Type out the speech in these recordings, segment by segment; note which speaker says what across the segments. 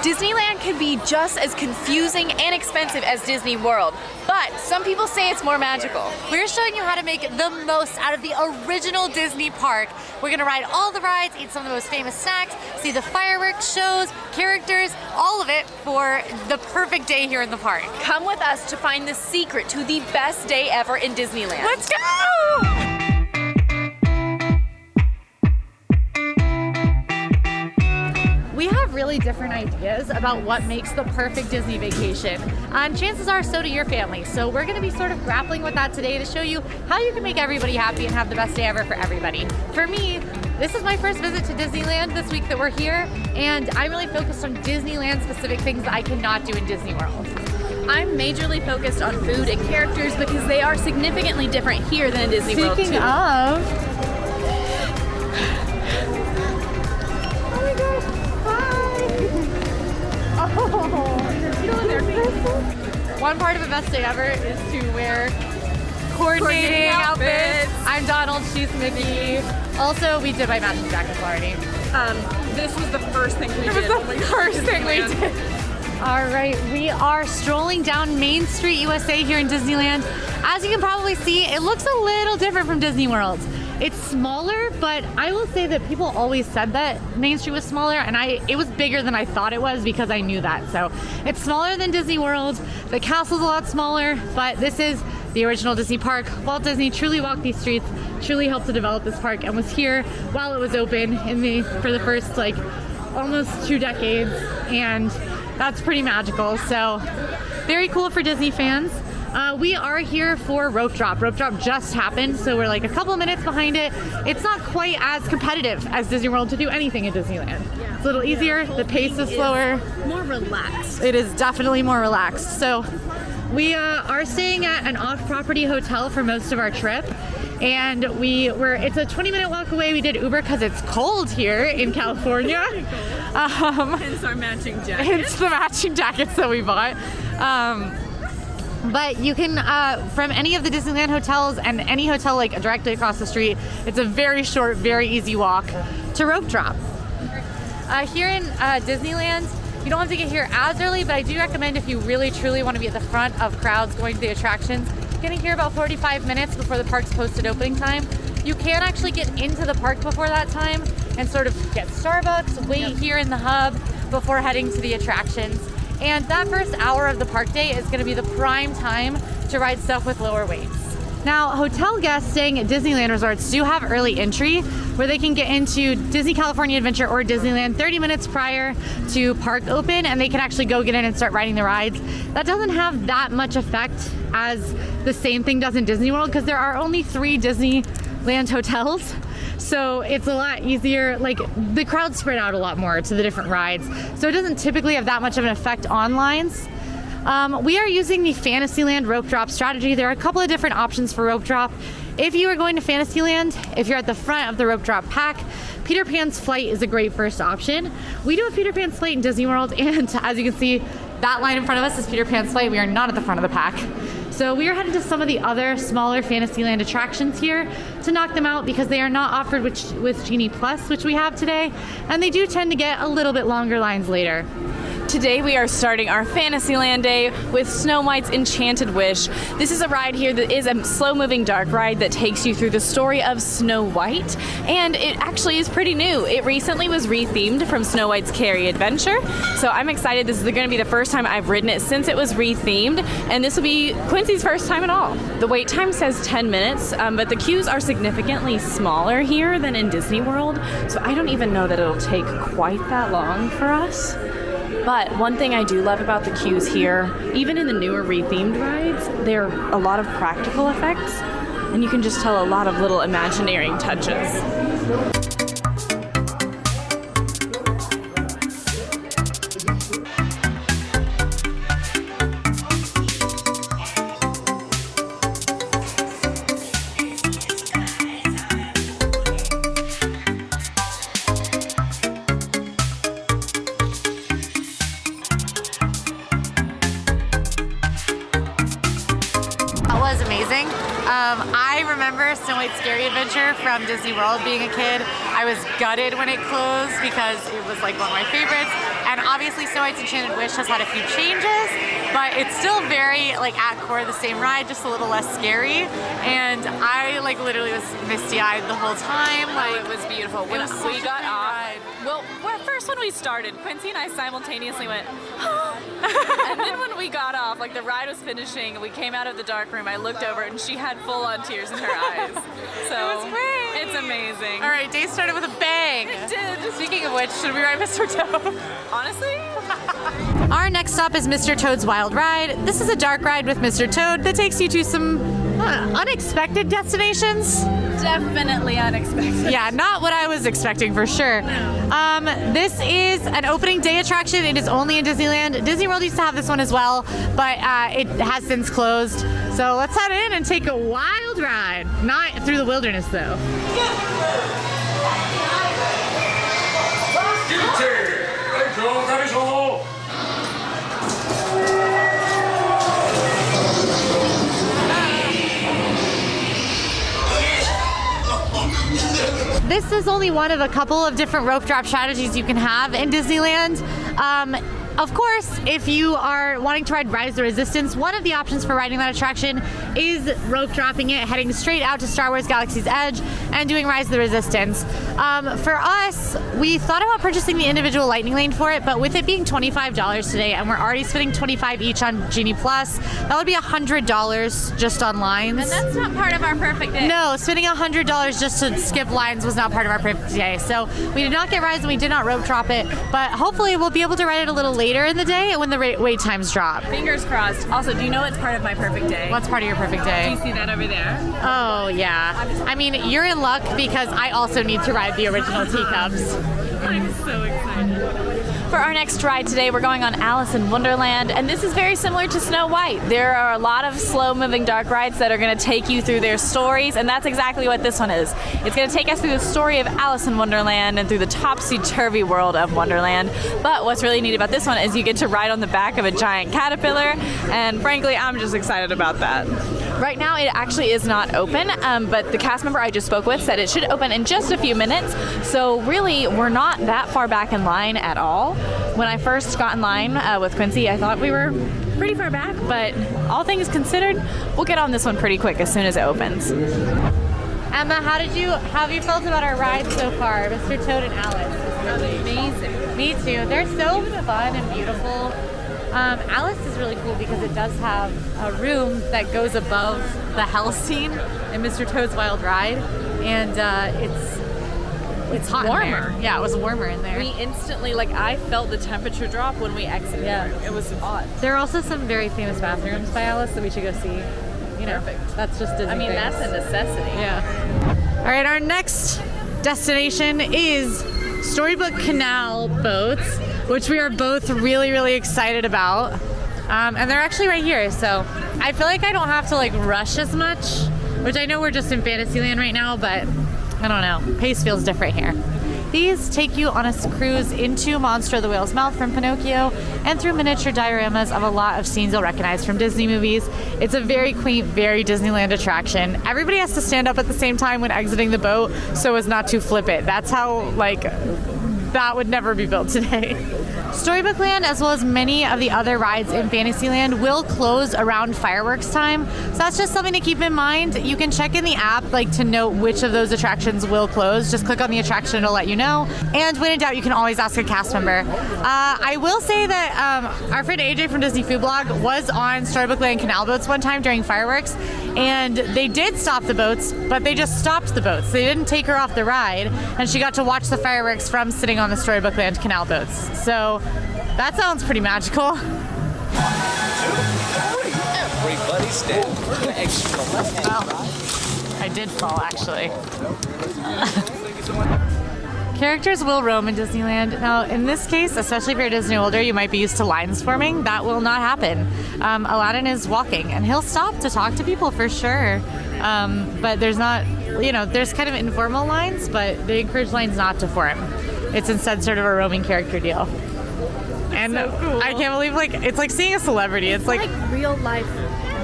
Speaker 1: Disneyland can be just as confusing and expensive as Disney World, but some people say it's more magical.
Speaker 2: We're showing you how to make the most out of the original Disney park. We're gonna ride all the rides, eat some of the most famous snacks, see the fireworks shows, characters, all of it for the perfect day here in the park.
Speaker 1: Come with us to find the secret to the best day ever in Disneyland.
Speaker 2: Let's go! We have really different ideas about what makes the perfect Disney vacation, and chances are so do your family. So we're going to be sort of grappling with that today to show you how you can make everybody happy and have the best day ever for everybody. For me, this is my first visit to Disneyland this week that we're here, and I'm really focused on Disneyland specific things that I cannot do in Disney World.
Speaker 1: I'm majorly focused on food and characters because they are significantly different here than in Disney World too.
Speaker 2: Speaking of... One part of a best day ever is to wear coordinating outfits. I'm Donald, she's Mickey. Also, we did buy matching jackets already.
Speaker 1: This was the first thing we did.
Speaker 2: It was the first thing we did. All right, we are strolling down Main Street, USA here in Disneyland. As you can probably see, it looks a little different from Disney World. It's smaller, but I will say that people always said that Main Street was smaller, and it was bigger than I thought it was because I knew that. So it's smaller than Disney World. The castle's a lot smaller, but this is the original Disney park. Walt Disney truly walked these streets, truly helped to develop this park, and was here while it was open for the first almost 2 decades, and that's pretty magical. So very cool for Disney fans. We are here for Rope Drop. Rope Drop just happened, so we're a couple minutes behind it. It's not quite as competitive as Disney World to do anything in Disneyland. It's a little easier, the pace is slower.
Speaker 1: More relaxed.
Speaker 2: It is definitely more relaxed. So we are staying at an off-property hotel for most of our trip. And it's a 20-minute walk away. We did Uber because it's cold here in California.
Speaker 1: Hence our matching jackets.
Speaker 2: Hence the matching jackets that we bought. But you can, from any of the Disneyland hotels and any hotel directly across the street, it's a very short, very easy walk to Rope Drop. Here in Disneyland, you don't have to get here as early, but I do recommend if you really truly want to be at the front of crowds going to the attractions, getting here about 45 minutes before the park's posted opening time. You can actually get into the park before that time and sort of get Starbucks, wait here in the hub before heading to the attractions. And that first hour of the park day is going to be the prime time to ride stuff with lower weights. Now, hotel guests staying at Disneyland resorts do have early entry where they can get into Disney California Adventure or Disneyland 30 minutes prior to park open, and they can actually go get in and start riding the rides. That doesn't have that much effect as the same thing does in Disney World because there are only 3 Disneyland hotels. So it's a lot easier, the crowds spread out a lot more to the different rides. So it doesn't typically have that much of an effect on lines. We are using the Fantasyland rope drop strategy. There are a couple of different options for rope drop. If you are going to Fantasyland, if you're at the front of the rope drop pack, Peter Pan's Flight is a great first option. We do have Peter Pan's Flight in Disney World, and as you can see, that line in front of us is Peter Pan's Flight. We are not at the front of the pack. So we are headed to some of the other smaller Fantasyland attractions here to knock them out because they are not offered with Genie Plus, which we have today, and they do tend to get a little bit longer lines later.
Speaker 1: Today we are starting our Fantasyland day with Snow White's Enchanted Wish. This is a ride here that is a slow-moving dark ride that takes you through the story of Snow White, and it actually is pretty new. It recently was rethemed from Snow White's Carrie Adventure, so I'm excited. This is going to be the first time I've ridden it since it was rethemed, and this will be Quincy's first time at all. The wait time says 10 minutes, but the queues are significantly smaller here than in Disney World, so I don't even know that it'll take quite that long for us. But one thing I do love about the queues here, even in the newer rethemed rides, there are a lot of practical effects, and you can just tell a lot of little Imagineering touches.
Speaker 2: Was amazing. I remember Snow White's Scary Adventure from Disney World being a kid. I was gutted when it closed because it was one of my favorites, and obviously Snow White's Enchanted Wish has had a few changes, but it's still very like at core the same ride, just a little less scary. And I like literally was misty-eyed the whole time. Like
Speaker 1: it was beautiful. When we got off, well, first when we started, Quincy and I simultaneously went, and then when we got off, like the ride was finishing, we came out of the dark room, I looked over and she had full-on tears in her eyes. So
Speaker 2: it was great.
Speaker 1: It's amazing.
Speaker 2: All right, day started with a bang.
Speaker 1: It did.
Speaker 2: Speaking of which, should we ride Mr. Toad?
Speaker 1: Honestly?
Speaker 2: Our next stop is Mr. Toad's Wild Ride. This is a dark ride with Mr. Toad that takes you to some unexpected destinations.
Speaker 1: Definitely unexpected.
Speaker 2: Yeah, not what I was expecting for sure. This is an opening day attraction. It is only in Disneyland. Disney World used to have this one as well, but it has since closed. So let's head in and take a wild ride. Not through the wilderness though. This is only one of a couple of different rope drop strategies you can have in Disneyland. Of course, if you are wanting to ride Rise the Resistance, one of the options for riding that attraction is rope dropping it, heading straight out to Star Wars Galaxy's Edge and doing Rise the Resistance. For us, we thought about purchasing the individual lightning lane for it, but with it being $25 today and we're already spending $25 each on Genie Plus, that would be $100 just on lines.
Speaker 1: And that's not part of our perfect day.
Speaker 2: No, spending $100 just to skip lines was not part of our perfect day. So we did not get Rise and we did not rope drop it, but hopefully we'll be able to ride it a little later in the day when the wait times drop.
Speaker 1: Fingers crossed. Also, do you know what's part of my perfect day?
Speaker 2: What's part of your perfect
Speaker 1: Do
Speaker 2: day?
Speaker 1: you see that over there?
Speaker 2: Oh, yeah. I mean, you're in luck because I also need to ride the original teacups.
Speaker 1: I'm so excited. For our next ride today, we're going on Alice in Wonderland, and this is very similar to Snow White. There are a lot of slow-moving dark rides that are going to take you through their stories, and that's exactly what this one is. It's going to take us through the story of Alice in Wonderland and through the topsy-turvy world of Wonderland. But what's really neat about this one is you get to ride on the back of a giant caterpillar, and frankly, I'm just excited about that. Right now, it actually is not open, but the cast member I just spoke with said it should open in just a few minutes, so really, we're not that far back in line at all. When I first got in line with Quincy, I thought we were pretty far back, but all things considered, we'll get on this one pretty quick as soon as it opens.
Speaker 2: Emma, how have you felt about our ride so far, Mr. Toad and Alice?
Speaker 1: Amazing.
Speaker 2: Me too. They're so fun and beautiful. Alice is really cool because it does have a room that goes above the hell scene in Mr. Toad's Wild Ride, and it's hot
Speaker 1: warmer.
Speaker 2: in there. Yeah, it was warmer in there.
Speaker 1: We instantly, I felt the temperature drop when we exited.
Speaker 2: Yeah.
Speaker 1: It was odd.
Speaker 2: There are also some very famous bathrooms by Alice that we should go see. You know,
Speaker 1: Perfect.
Speaker 2: That's just Disney things.
Speaker 1: That's a necessity.
Speaker 2: Yeah. All right, our next destination is Storybook Canal boats, which we are both really, really excited about. And they're actually right here, so I feel like I don't have to rush as much, which I know we're just in Fantasyland right now, but I don't know. Pace feels different here. These take you on a cruise into Monstro the Whale's Mouth from Pinocchio and through miniature dioramas of a lot of scenes you'll recognize from Disney movies. It's a very quaint, very Disneyland attraction. Everybody has to stand up at the same time when exiting the boat so as not to flip it. That's how, that would never be built today. Storybook Land, as well as many of the other rides in Fantasyland, will close around fireworks time. So that's just something to keep in mind. You can check in the app to note which of those attractions will close. Just click on the attraction, it'll let you know. And when in doubt, you can always ask a cast member. I will say that our friend AJ from Disney Food Blog was on Storybook Land canal boats one time during fireworks, and they did stop the boats, but they just stopped the boats. They didn't take her off the ride, and she got to watch the fireworks from sitting on the Storybook Land canal boats. So that sounds pretty magical.
Speaker 3: Everybody stand for the extra left.
Speaker 2: Well, I did fall, actually. Characters will roam in Disneyland. Now, in this case, especially if you're Disney older, you might be used to lines forming. That will not happen. Aladdin is walking, and he'll stop to talk to people for sure. But there's not, there's kind of informal lines, but they encourage lines not to form. It's instead sort of a roaming character deal. And
Speaker 1: so cool.
Speaker 2: I can't believe, it's like seeing a celebrity. It's like
Speaker 1: real life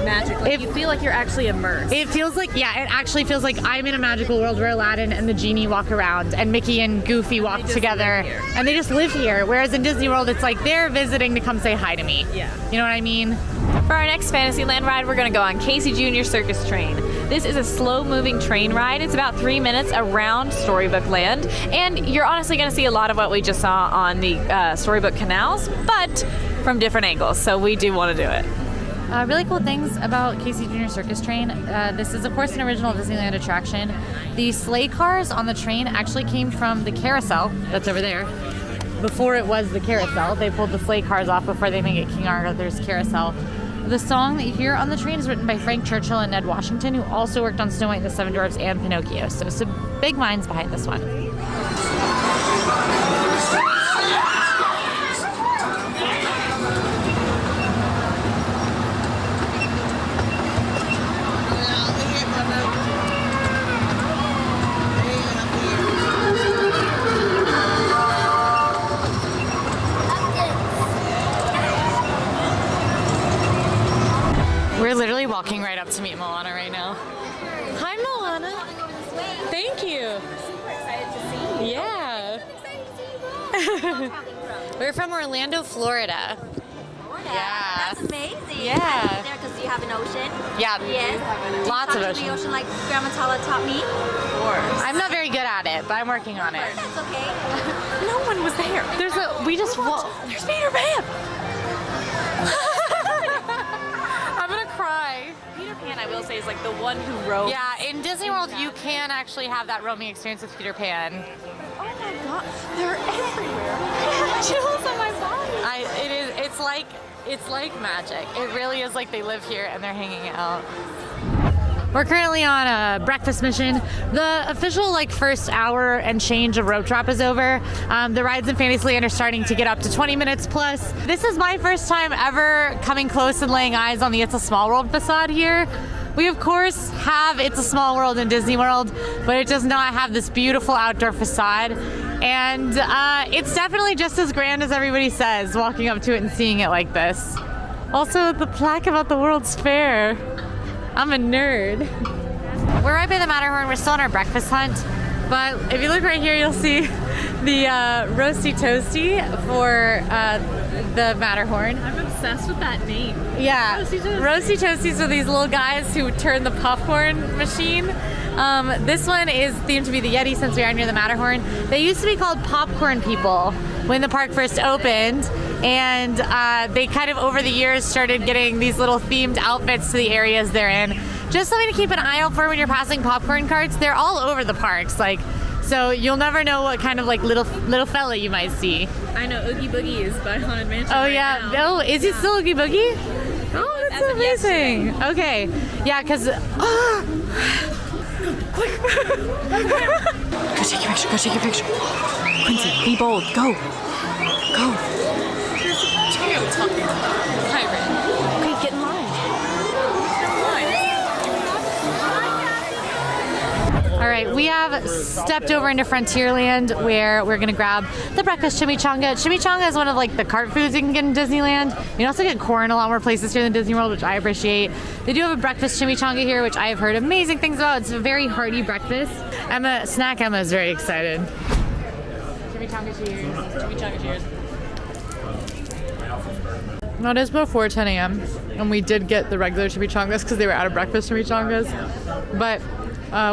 Speaker 1: magic. Like, you feel like you're actually immersed.
Speaker 2: It feels like, it actually feels like I'm in a magical world where Aladdin and the Genie walk around and Mickey and Goofy walk together and they just live here. Whereas in Disney World, it's like they're visiting to come say hi to me.
Speaker 1: Yeah.
Speaker 2: You know what I mean?
Speaker 1: For our next Fantasyland ride, we're going to go on Casey Jr. Circus Train. This is a slow-moving train ride. It's about 3 minutes around Storybook Land, and you're honestly going to see a lot of what we just saw on the Storybook canals, but from different angles, so we do want to do it.
Speaker 2: Really cool things about Casey Jr. Circus Train. This is, of course, an original Disneyland attraction. The sleigh cars on the train actually came from the carousel that's over there. Before it was the carousel, they pulled the sleigh cars off before they made it King Arthur's carousel. The song that you hear on the train is written by Frank Churchill and Ned Washington, who also worked on Snow White and the Seven Dwarfs and Pinocchio. So some big minds behind this one. We're literally walking right up to meet Moana right now. Hi, Moana. Thank you.
Speaker 4: Super excited to see you.
Speaker 2: Yeah.
Speaker 4: Excited to see you.
Speaker 2: We're from Orlando, Florida.
Speaker 4: Florida.
Speaker 2: Yeah.
Speaker 4: That's amazing.
Speaker 2: Yeah.
Speaker 4: I there because you have an ocean.
Speaker 2: Yeah.
Speaker 4: Yes.
Speaker 2: Lots of
Speaker 4: Talk to
Speaker 2: ocean.
Speaker 4: the ocean like Grandma Tala taught me. Of course.
Speaker 2: I'm not very good at it, but I'm working on it.
Speaker 4: That's okay.
Speaker 1: No one was there.
Speaker 2: There's
Speaker 1: There's Peter Pan.
Speaker 2: I'm gonna cry.
Speaker 1: Peter Pan, I will say, is like the one who wrote.
Speaker 2: Yeah, in Disney World, you can actually have that roaming experience with Peter Pan.
Speaker 1: Oh my God, they're everywhere. I have chills on my body.
Speaker 2: It's like magic. It really is like they live here and they're hanging out. We're currently on a breakfast mission. The official first hour and change of rope drop is over. The rides in Fantasyland are starting to get up to 20 minutes plus. This is my first time ever coming close and laying eyes on the It's a Small World facade here. We of course have It's a Small World in Disney World, but it does not have this beautiful outdoor facade. And it's definitely just as grand as everybody says, walking up to it and seeing it like this. Also, the plaque about the World's Fair. I'm a nerd. We're right by the Matterhorn. We're still on our breakfast hunt. But if you look right here, you'll see the Roasty Toasty for the Matterhorn.
Speaker 1: I'm obsessed with that name.
Speaker 2: Yeah,
Speaker 1: Roasty
Speaker 2: Toasties are these little guys who turn the popcorn machine. This one is themed to be the Yeti since we are near the Matterhorn. They used to be called Popcorn People when the park first opened, and they kind of over the years started getting these little themed outfits to the areas they're in. Just something to keep an eye out for when you're passing popcorn carts. They're all over the parks, so you'll never know what kind of little fella you might see.
Speaker 1: I know Oogie Boogie is by Haunted Mansion.
Speaker 2: Oh
Speaker 1: right
Speaker 2: yeah.
Speaker 1: now.
Speaker 2: Oh, is he still Oogie Boogie? Oh, that's
Speaker 1: As of
Speaker 2: amazing. Okay. Yeah, because. Quick! Go take your picture. Quincy, be bold. Go.
Speaker 1: There's two pirates.
Speaker 2: Okay, get in line. All right, we have stepped over into Frontierland where we're gonna grab the breakfast chimichanga. Chimichanga is one of the cart foods you can get in Disneyland. You can also get corn a lot more places here than Disney World, which I appreciate. They do have a breakfast chimichanga here, which I have heard amazing things about. It's a very hearty breakfast. Emma is very excited. Chimichanga cheers. Chimichanga cheers. Now it is before 10 a.m. and we did get the regular chimichangas because they were out of breakfast chimichangas. But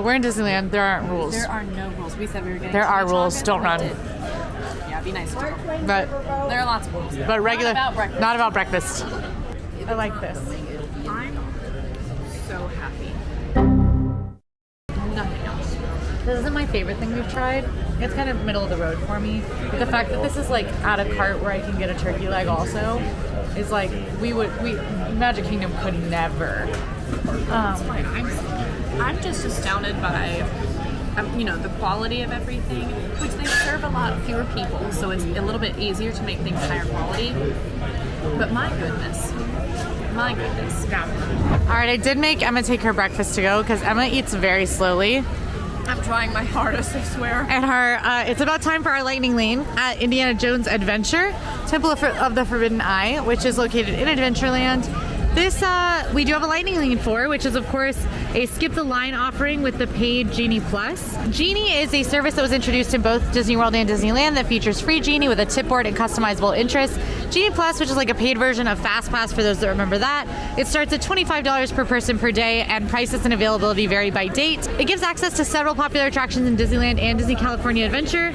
Speaker 2: we're in Disneyland. There aren't rules.
Speaker 1: There are no rules. We said we were getting.
Speaker 2: There are rules. Don't run.
Speaker 1: Yeah, be nice.
Speaker 2: But
Speaker 1: There are lots of rules.
Speaker 2: but regular.
Speaker 1: Not about breakfast.
Speaker 2: Not about breakfast. I like this.
Speaker 1: I'm so happy. Nothing else.
Speaker 2: This isn't my favorite thing we've tried. It's kind of middle of the road for me. But the fact that this is at a cart where I can get a turkey leg also is Magic Kingdom could never.
Speaker 1: I'm just astounded by, the quality of everything, which they serve a lot fewer people, so it's a little bit easier to make things higher quality. But my goodness.
Speaker 2: All right, I did make Emma take her breakfast to go because Emma eats very slowly.
Speaker 1: I'm trying my hardest, I swear.
Speaker 2: And it's about time for our lightning lane at Indiana Jones Adventure, Temple of the Forbidden Eye, which is located in Adventureland. This, we do have a lightning lane for, which is of course a skip the line offering with the paid Genie Plus. Genie is a service that was introduced in both Disney World and Disneyland that features free Genie with a tip board and customizable interest. Genie Plus, which is like a paid version of Fast Pass for those that remember that. It starts at $25 per person per day, and prices and availability vary by date. It gives access to several popular attractions in Disneyland and Disney California Adventure.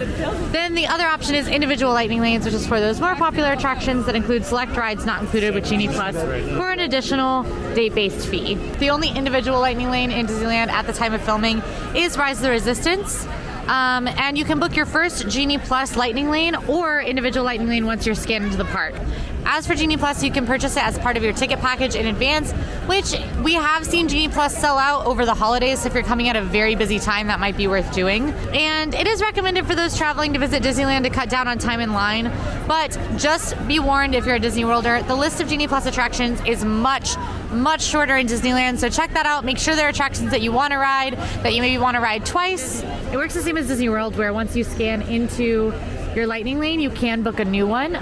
Speaker 2: Then the other option is individual lightning lanes, which is for those more popular attractions that include select rides not included with Genie Plus for an additional date-based fee. The only individual lightning lane in Disneyland at the time of filming is Rise of the Resistance. And you can book your first Genie Plus lightning lane or individual lightning lane once you're scanned into the park. As for Genie Plus, you can purchase it as part of your ticket package in advance, which we have seen Genie Plus sell out over the holidays, so if you're coming at a very busy time, that might be worth doing. And it is recommended for those traveling to visit Disneyland to cut down on time in line, but just be warned if you're a Disney Worlder, the list of Genie Plus attractions is much shorter in Disneyland, so check that out. Make sure there are attractions that you want to ride, that you maybe want to ride twice. It works the same as Disney World, where once you scan into your lightning lane, you can book a new one.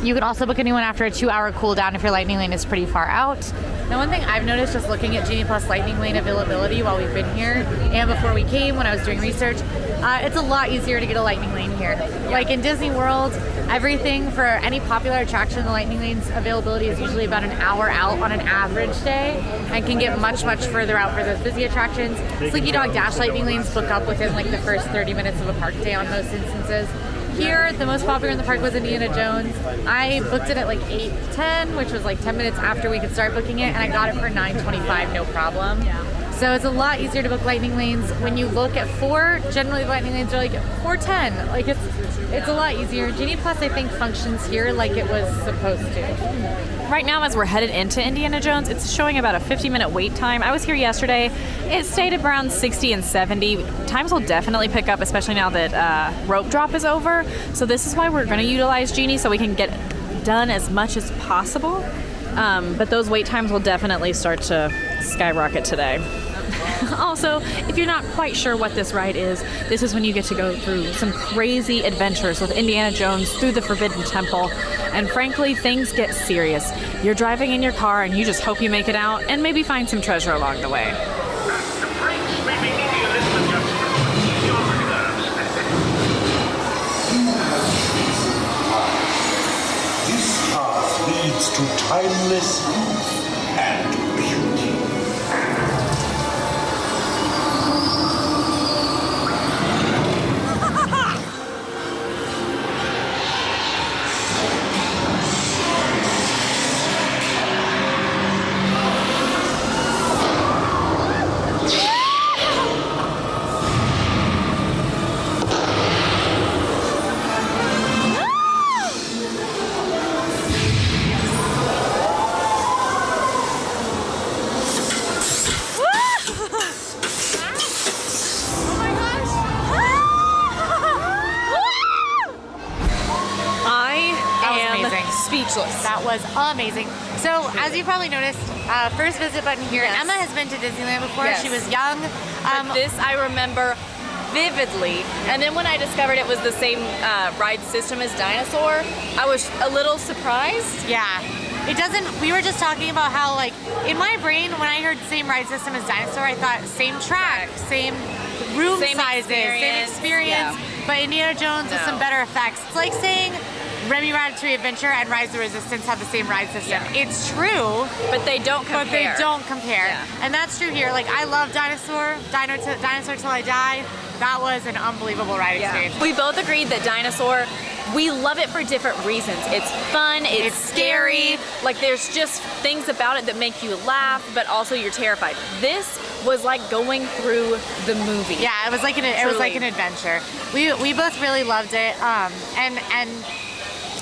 Speaker 2: You can also book a new one after a 2-hour cooldown if your lightning lane is pretty far out. Now, one thing I've noticed just looking at Genie Plus lightning lane availability while we've been here and before we came when I was doing research, it's a lot easier to get a lightning lane here. Like in Disney World, everything for any popular attraction, the lightning lane's availability is usually about an hour out on an average day and can get much further out for those busy attractions. Slinky Dog Dash lightning lanes book up within like the first 30 minutes of a park day on most instances. Here, the most popular in the park was Indiana Jones. I booked it at like 8:10, which was like 10 minutes after we could start booking it, and I got it for $9.25, no problem. So it's a lot easier to book lightning lanes. When you look at 4, generally the lightning lanes are like $4.10. Like it's a lot easier. Genie Plus, I think, functions here like it was supposed to.
Speaker 1: Right now, as we're headed into Indiana Jones, it's showing about a 50-minute wait time. I was here yesterday. It stayed around 60 and 70. Times will definitely pick up, especially now that rope drop is over. So this is why we're going to utilize Genie, so we can get done as much as possible. But those wait times will definitely start to skyrocket today. Also, if you're not quite sure what this ride is, this is when you get to go through some crazy adventures with Indiana Jones through the Forbidden Temple. And frankly, things get serious. You're driving in your car and you just hope you make it out and maybe find some treasure along the way.
Speaker 5: This path leads to timeless youth and beauty.
Speaker 1: Speechless.
Speaker 2: That was amazing. So, as you probably noticed, first visit button here.
Speaker 1: Yes.
Speaker 2: Emma has been to Disneyland before.
Speaker 1: Yes.
Speaker 2: She was young.
Speaker 1: But this I remember vividly. And then when I discovered it was the same ride system as Dinosaur, I was a little surprised.
Speaker 2: Yeah. It doesn't, we were just talking about how, like, in my brain, when I heard same ride system as Dinosaur, I thought same track, same room
Speaker 1: Same
Speaker 2: sizes, same experience,
Speaker 1: yeah.
Speaker 2: But Indiana Jones with some better effects. It's like saying Remy Ratatouille Adventure and Rise of the Resistance have the same ride system.
Speaker 1: Yeah.
Speaker 2: It's true,
Speaker 1: But they don't compare.
Speaker 2: but they don't compare.
Speaker 1: Yeah.
Speaker 2: And that's true here. Like, I love Dinosaur Till I Die. That was an unbelievable ride experience.
Speaker 1: We both agreed that Dinosaur, we love it for different reasons. It's fun, it's scary, like there's just things about it that make you laugh, but also you're terrified. This was like going through the movie.
Speaker 2: Yeah, it was like an adventure. We both really loved it. And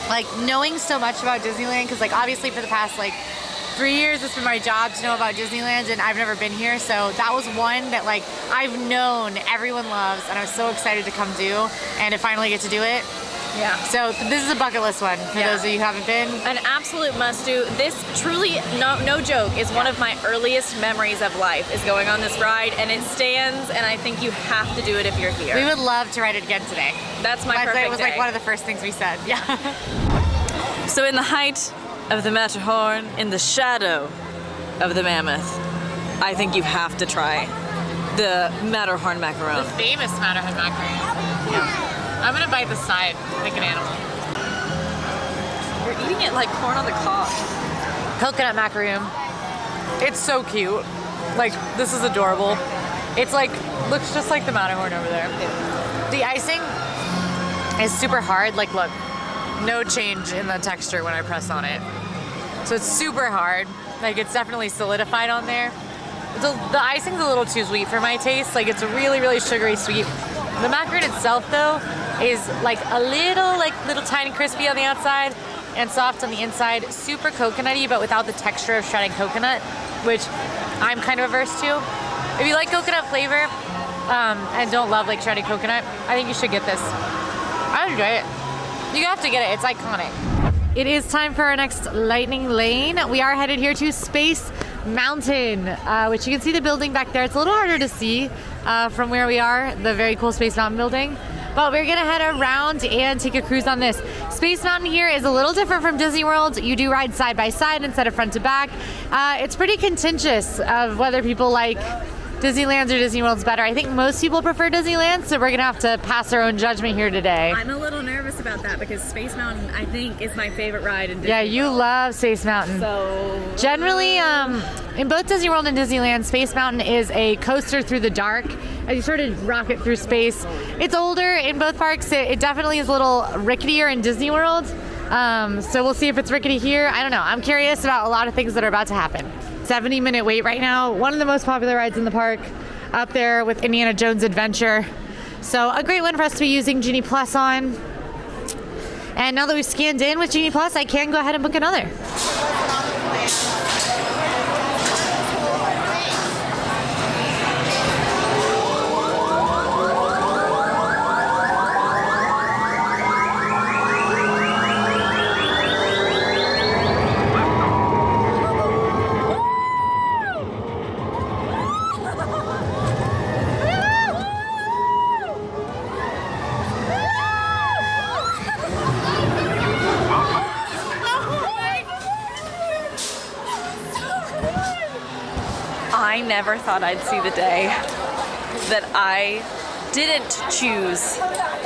Speaker 2: like knowing so much about Disneyland, because like obviously for the past like 3 years it's been my job to know about Disneyland, and I've never been here, so that was one that like I've known everyone loves, and I was so excited to come do and to finally get to do it.
Speaker 1: Yeah.
Speaker 2: So this is a bucket list one for those of you who haven't been.
Speaker 1: An absolute must do. This truly, no joke, is one of my earliest memories of life, is going on this ride, and it stands, and I think you have to do it if you're here.
Speaker 2: We would love to ride it again today.
Speaker 1: That's my perfect
Speaker 2: It was like
Speaker 1: day.
Speaker 2: one of the first things we said. Yeah.
Speaker 1: So in the height
Speaker 6: of the Matterhorn in the shadow of the mammoth, I think you have to try the Matterhorn macaron.
Speaker 2: The famous Matterhorn macaron. Yeah. I'm gonna bite the side like an animal.
Speaker 6: You're eating it like corn on the cob.
Speaker 2: Coconut macaroon. It's so cute. Like, this is adorable. It's like, looks just like the Matterhorn over there. The icing is super hard. Like, look, no change in the texture when I press on it. So it's super hard. Like, it's definitely solidified on there. The icing's a little too sweet for my taste. Like, it's really, really sugary sweet. The macaron itself, though, is like a little tiny crispy on the outside and soft on the inside. Super coconutty, but without the texture of shredded coconut, which I'm kind of averse to. If you like coconut flavor and don't love like shredded coconut, I think you should get this. I enjoy it. You have to get it. It's iconic. It is time for our next lightning lane. We are headed here to Space Mountain, which you can see the building back there. It's a little harder to see from where we are, the very cool Space Mountain building. But we're gonna head around and take a cruise on this. Space Mountain here is a little different from Disney World. You do ride side by side instead of front to back. It's pretty contentious of whether people like Disneyland's or Disney World's better. I think most people prefer Disneyland, so we're gonna have to pass our own judgment here today.
Speaker 1: I'm a little nervous about that because Space Mountain, I think, is my favorite ride in Disney.
Speaker 2: Yeah, you love Space Mountain.
Speaker 1: So
Speaker 2: generally, in both Disney World and Disneyland, Space Mountain is a coaster through the dark as you sort of rocket through space. It's older in both parks. It definitely is a little ricketier in Disney World. So we'll see if it's rickety here. I don't know. I'm curious about a lot of things that are about to happen. 70-minute wait right now. One of the most popular rides in the park, up there with Indiana Jones Adventure. So a great one for us to be using Genie Plus on. And now that we've scanned in with Genie Plus, I can go ahead and book another.
Speaker 6: I never thought I'd see the day that I didn't choose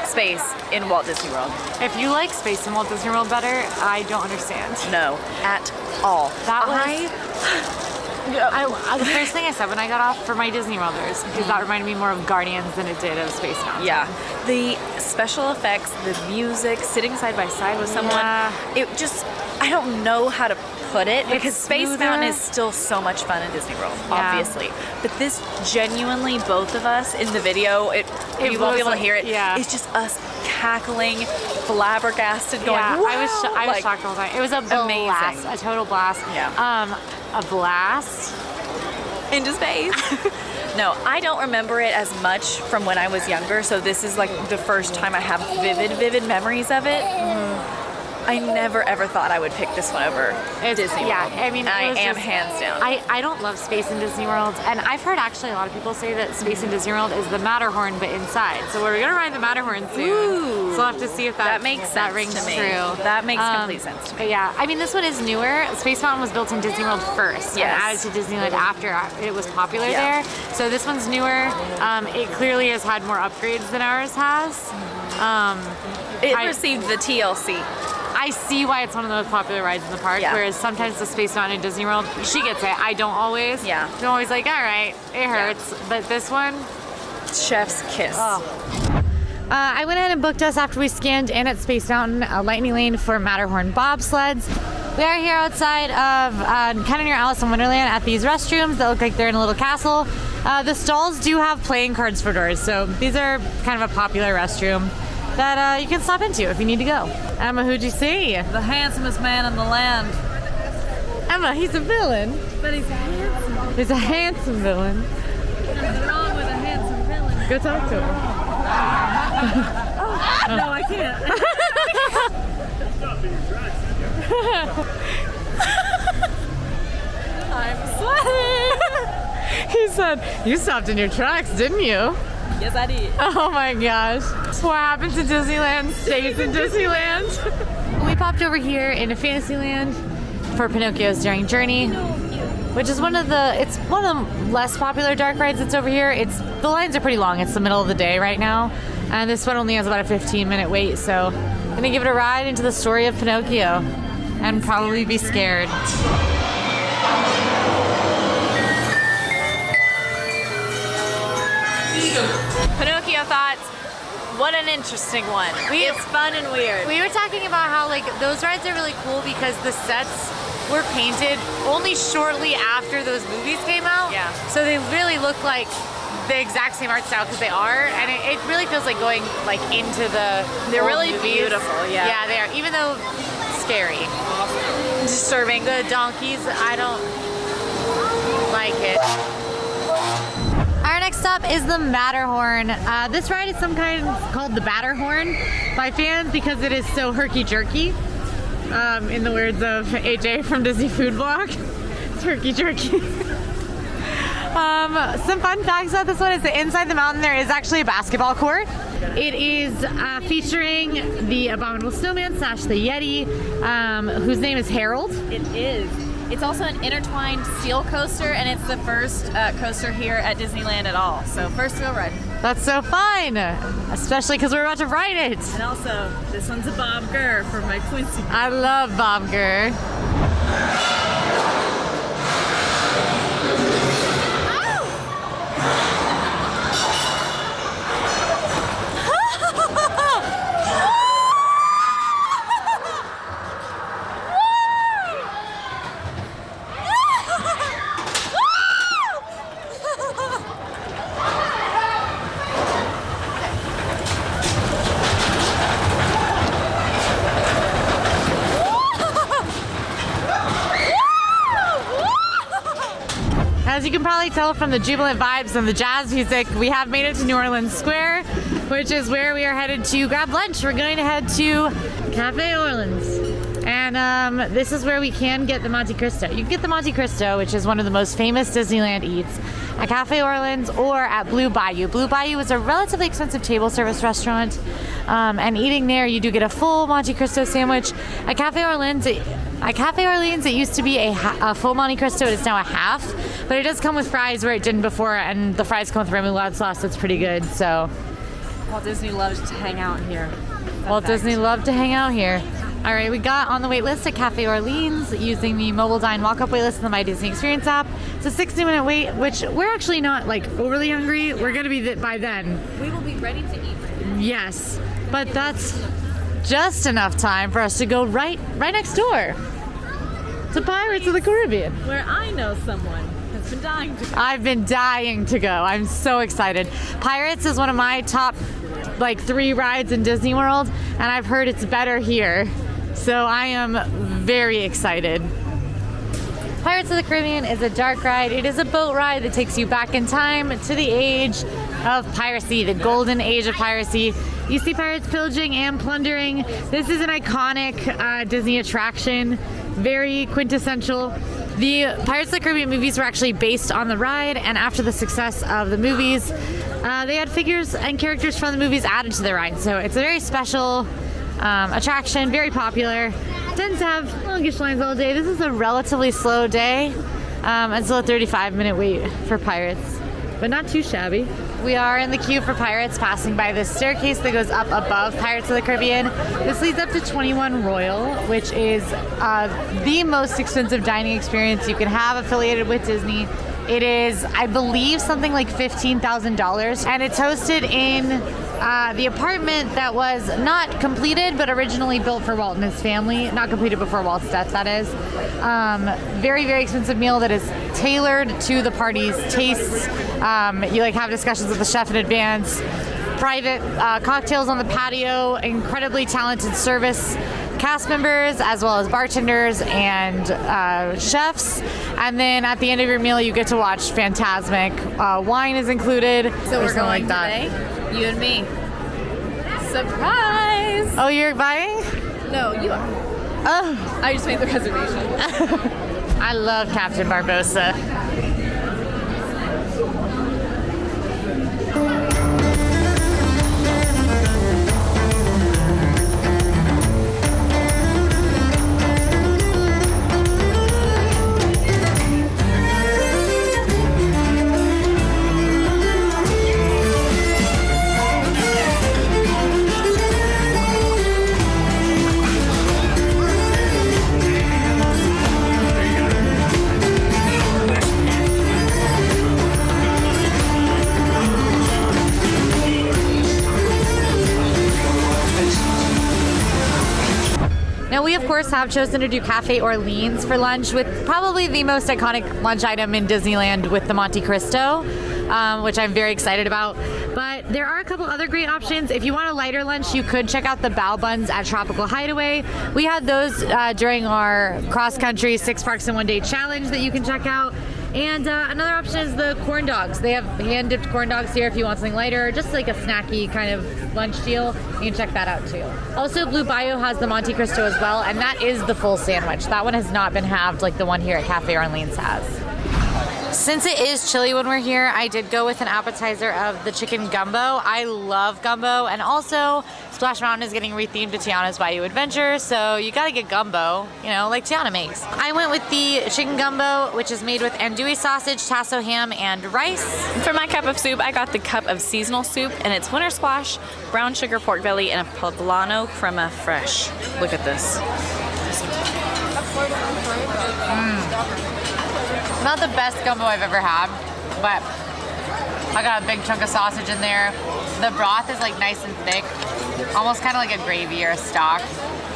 Speaker 6: space in Walt Disney World.
Speaker 2: If you like space in Walt Disney World better, I don't understand.
Speaker 6: No, at all.
Speaker 2: That was the first thing I said when I got off for my Disney Worlders, because that reminded me more of Guardians than it did of Space Mountain.
Speaker 6: Yeah, the special effects, the music, sitting side by side with someone, it just, I don't know how to put it because Space Mountain is still so much fun in Disney World, obviously. But this genuinely, both of us in the video, you won't be able to hear it.
Speaker 2: Yeah.
Speaker 6: It's just us cackling, flabbergasted, going,
Speaker 2: Yeah,
Speaker 6: wow!
Speaker 2: I was shocked the whole time. It was a blast,
Speaker 6: amazing.
Speaker 2: a total blast.
Speaker 6: Yeah.
Speaker 2: A blast
Speaker 6: into space. No, I don't remember it as much from when I was younger, so this is like the first time I have vivid memories of it. I never ever thought I would pick this one over Disney World.
Speaker 2: Yeah, I mean,
Speaker 6: I am hands down.
Speaker 2: I don't love space in Disney World, and I've heard actually a lot of people say that space in Disney World is the Matterhorn but inside. So we're gonna ride the Matterhorn soon.
Speaker 6: Ooh.
Speaker 2: So we'll have to see if that
Speaker 6: makes sense
Speaker 2: that rings
Speaker 6: to me.
Speaker 2: true.
Speaker 6: That makes complete sense to me.
Speaker 2: But yeah, I mean, this one is newer. Space Mountain was built in Disney World first and added to Disneyland after it was popular there. So this one's newer. It clearly has had more upgrades than ours has.
Speaker 6: It received the TLC.
Speaker 2: I see why it's one of the most popular rides in the park, whereas sometimes the Space Mountain in Disney World, she gets it. I don't always. Yeah. I'm always like, all right, it hurts. Yeah. But this one,
Speaker 6: chef's kiss.
Speaker 2: Oh. I went ahead and booked us after we scanned in at Space Mountain, a lightning lane for Matterhorn bobsleds. We are here outside of kind of near Alice in Wonderland at these restrooms that look like they're in a little castle. The stalls do have playing cards for doors, so these are kind of a popular restroom that you can stop into if you need to go. Emma, who'd you see?
Speaker 6: The handsomest man in the land.
Speaker 2: Emma, he's a villain.
Speaker 1: But he's handsome.
Speaker 2: He's a handsome villain.
Speaker 1: What's wrong with a handsome villain?
Speaker 2: Go talk to him.
Speaker 1: No, I can't.
Speaker 2: I'm sweating. He said, you stopped in your tracks, didn't you?
Speaker 1: Yes, I did.
Speaker 2: Oh my gosh. What happens in Disneyland stays in Disneyland. We popped over here into Fantasyland for Pinocchio's during Journey, which is one of the less popular dark rides that's over here. The lines are pretty long. It's the middle of the day right now, and this one only has about a 15-minute wait. So I'm gonna give it a ride into the story of Pinocchio, and probably be scared.
Speaker 6: Pinocchio thoughts. What an interesting one. It's fun and weird.
Speaker 2: We were talking about how like those rides are really cool because the sets were painted only shortly after those movies came out.
Speaker 6: Yeah.
Speaker 2: So they really look like the exact same art style because they are, and it really feels like going like into the.
Speaker 6: They're
Speaker 2: old
Speaker 6: really
Speaker 2: movies.
Speaker 6: beautiful. Yeah.
Speaker 2: Yeah, they are. Even though scary,
Speaker 6: Disturbing.
Speaker 2: the donkeys, I don't like it. Our next stop is the Matterhorn. This ride is some kind called the Batterhorn by fans because it is so herky-jerky. In the words of AJ from Disney Food Blog, it's herky-jerky. Some fun facts about this one is that inside the mountain there is actually a basketball court. It is featuring the Abominable Snowman / the Yeti, whose name is Harold.
Speaker 1: It is. It's also an intertwined steel coaster, and it's the first coaster here at Disneyland at all. So first go ride.
Speaker 2: That's so fun, especially because we're about to ride it.
Speaker 1: And also, this one's a Bob Gurr from my Quincy.
Speaker 2: I love Bob Gurr. As you can probably tell from the jubilant vibes and the jazz music, we have made it to New Orleans Square, which is where we are headed to grab lunch. We're going to head to Cafe Orleans. And this is where we can get the Monte Cristo. You can get the Monte Cristo, which is one of the most famous Disneyland eats, at Cafe Orleans or at Blue Bayou. Blue Bayou is a relatively expensive table service restaurant, and eating there, you do get a full Monte Cristo sandwich. At Cafe Orleans, it used to be a full Monte Cristo. It is now a half, but it does come with fries where it didn't before, and the fries come with remoulade sauce. That's pretty good. So,
Speaker 1: Walt Disney loves to hang out here.
Speaker 2: Walt Disney loved to hang out here. All right, we got on the wait list at Cafe Orleans using the Mobile Dine walk-up wait list in the My Disney Experience app. It's a 60-minute wait, which we're actually not like overly hungry. We're gonna be by then.
Speaker 1: We will be ready to eat.
Speaker 2: Yes, but that's just enough time for us to go right next door to Pirates of the Caribbean.
Speaker 1: Where I know someone has been dying to go.
Speaker 2: I've been dying to go. I'm so excited. Pirates is one of my top 3 rides in Disney World, and I've heard it's better here. So I am very excited. Pirates of the Caribbean is a dark ride. It is a boat ride that takes you back in time to the age of piracy, the golden age of piracy. You see pirates pillaging and plundering. This is an iconic Disney attraction, very quintessential. The Pirates of the Caribbean movies were actually based on the ride, and after the success of the movies, they had figures and characters from the movies added to the ride. So it's a very special attraction, very popular. Tends to have longish lines all day. This is a relatively slow day. It's still a 35-minute wait for Pirates, but not too shabby. We are in the queue for Pirates, passing by this staircase that goes up above Pirates of the Caribbean. This leads up to 21 Royal, which is the most expensive dining experience you can have affiliated with Disney. It is, I believe, something like $15,000, and it's hosted in the apartment that was not completed, but originally built for Walt and his family. Not completed before Walt's death, that is. Very, very expensive meal that is tailored to the party's tastes. You have discussions with the chef in advance. Private cocktails on the patio. Incredibly talented service cast members, as well as bartenders and chefs. And then at the end of your meal, you get to watch Fantasmic. Wine is included.
Speaker 1: So we're going today, you and me. Surprise!
Speaker 2: Oh, you're buying?
Speaker 1: No, you are.
Speaker 2: Oh,
Speaker 1: I just made the reservation.
Speaker 2: I love Captain Barbosa. us have chosen to do Cafe Orleans for lunch with probably the most iconic lunch item in Disneyland with the Monte Cristo, which I'm very excited about. But there are a couple other great options. If you want a lighter lunch, you could check out the bao buns at Tropical Hideaway. We had those during our cross-country 6 parks in 1 day challenge that you can check out. And another option is the corn dogs. They have hand-dipped corn dogs here if you want something lighter, just like a snacky kind of lunch deal. You can check that out too. Also, Blue Bayou has the Monte Cristo as well, and that is the full sandwich. That one has not been halved like the one here at Cafe Orleans has. Since it is chilly when we're here, I did go with an appetizer of the chicken gumbo. I love gumbo, and also Splash Mountain is getting rethemed to Tiana's Bayou Adventure, so you gotta get gumbo, you know, like Tiana makes. I went with the chicken gumbo, which is made with andouille sausage, tasso ham, and rice.
Speaker 1: For my cup of soup, I got the cup of seasonal soup, and it's winter squash, brown sugar pork belly, and a poblano crema fresh. Look at this.
Speaker 2: Not the best gumbo I've ever had, but I got a big chunk of sausage in there. The broth is like nice and thick, almost kind of like a gravy or a stock.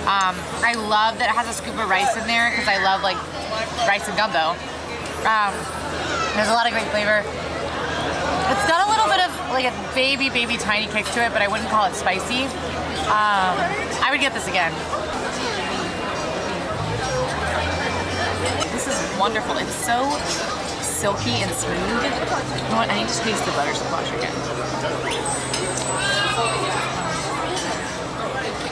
Speaker 2: I love that it has a scoop of rice in there because I love like rice and gumbo. There's a lot of great flavor. It's got a little bit of like a baby tiny kick to it, but I wouldn't call it spicy. I would get this again.
Speaker 1: This is wonderful. It's so silky and smooth. You know what? I need to taste the butter squash again.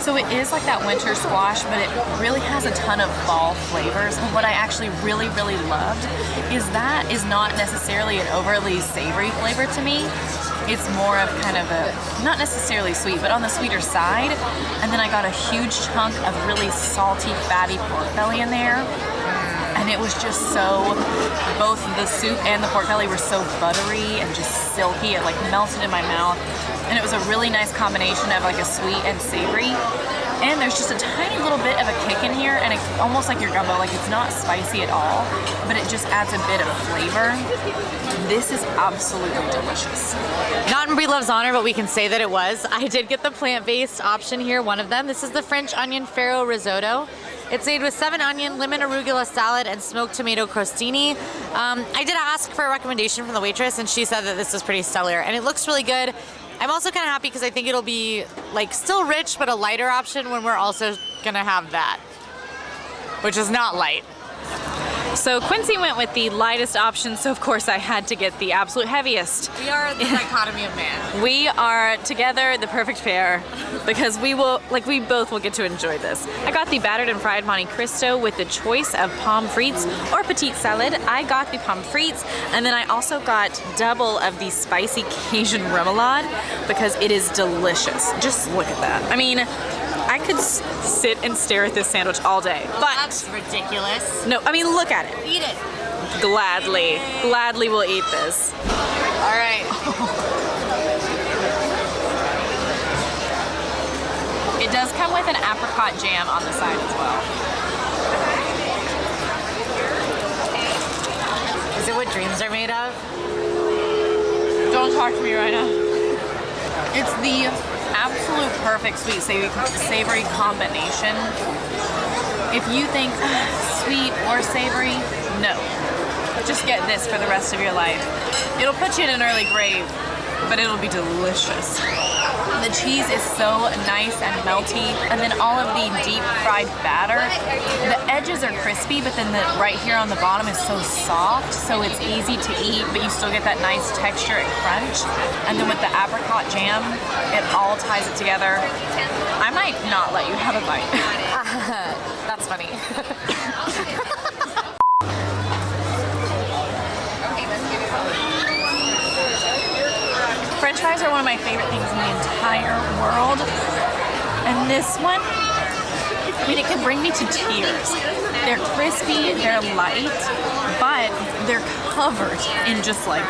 Speaker 1: So it is like that winter squash, but it really has a ton of fall flavors. And what I actually really loved is that is not necessarily an overly savory flavor to me. It's more of kind of a, not necessarily sweet, but on the sweeter side. And then I got a huge chunk of really salty, fatty pork belly in there. And it was just so, both the soup and the pork belly were so buttery and just silky. It like melted in my mouth. And it was a really nice combination of like a sweet and savory. And there's just a tiny little bit of a kick in here, and it's almost like your gumbo. Like, it's not spicy at all, but it just adds a bit of flavor. This is absolutely delicious.
Speaker 2: Not in Brie Love's honor, but we can say that it was. I did get the plant-based option here, one of them. This is the French onion farro risotto. It's made with 7 onion, lemon arugula salad, and smoked tomato crostini. I did ask for a recommendation from the waitress, and she said that this was pretty stellar, and it looks really good. I'm also kind of happy because I think it'll be like still rich, but a lighter option when we're also gonna have that, which is not light.
Speaker 1: So Quincy went with the lightest option, so of course I had to get the absolute heaviest.
Speaker 2: We are the dichotomy of man.
Speaker 1: We are together the perfect pair because we both will get to enjoy this. I got the battered and fried Monte Cristo with the choice of pommes frites or petite salad. I got the pommes frites, and then I also got double of the spicy Cajun remoulade because it is delicious. Just look at that. I mean, I could sit and stare at this sandwich all day, but
Speaker 2: That's ridiculous.
Speaker 1: no, I mean, look at it.
Speaker 2: Eat it.
Speaker 1: Gladly will eat this.
Speaker 2: All right.
Speaker 1: It does come with an apricot jam on the side as well.
Speaker 2: Is it what dreams are made of?
Speaker 1: Don't talk to me right now. It's the absolute perfect sweet savory combination. If you think sweet or savory, no. Just get this for the rest of your life. It'll put you in an early grave, but it'll be delicious. The cheese is so nice and melty, and then all of the deep fried batter. The edges are crispy, but then right here on the bottom is so soft, so it's easy to eat, but you still get that nice texture and crunch. And then with the apricot jam, it all ties it together. I might not let you have a bite.
Speaker 2: That's funny.
Speaker 1: French fries are one of my favorite things in the entire world. And this one, I mean, it can bring me to tears. They're crispy, they're light, but they're covered in just like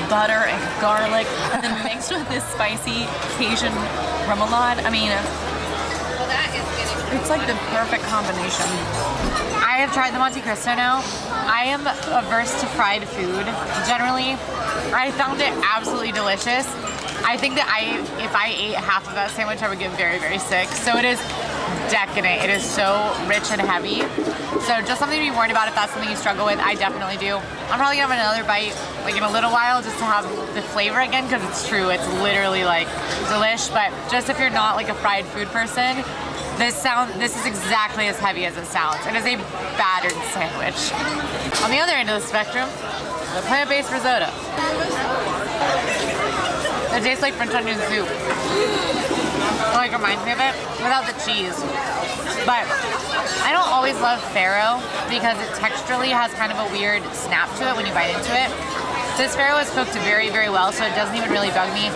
Speaker 1: butter and garlic, and then mixed with this spicy Cajun remoulade. I mean, it's like the perfect combination.
Speaker 2: I have tried the Monte Cristo now. I am averse to fried food, generally. I found it absolutely delicious. I think that if I ate half of that sandwich, I would get very sick. So it is decadent. It is so rich and heavy. So just something to be warned about if that's something you struggle with. I definitely do. I'm probably gonna have another bite like in a little while just to have the flavor again, because it's true, it's literally like delish. But just if you're not like a fried food person, this is exactly as heavy as it sounds. It is a battered sandwich. On the other end of the spectrum, the plant-based risotto. It tastes like French onion soup. It like reminds me of it without the cheese. But I don't always love farro because it texturally has kind of a weird snap to it when you bite into it. This farro is cooked very, very well, so it doesn't even really bug me.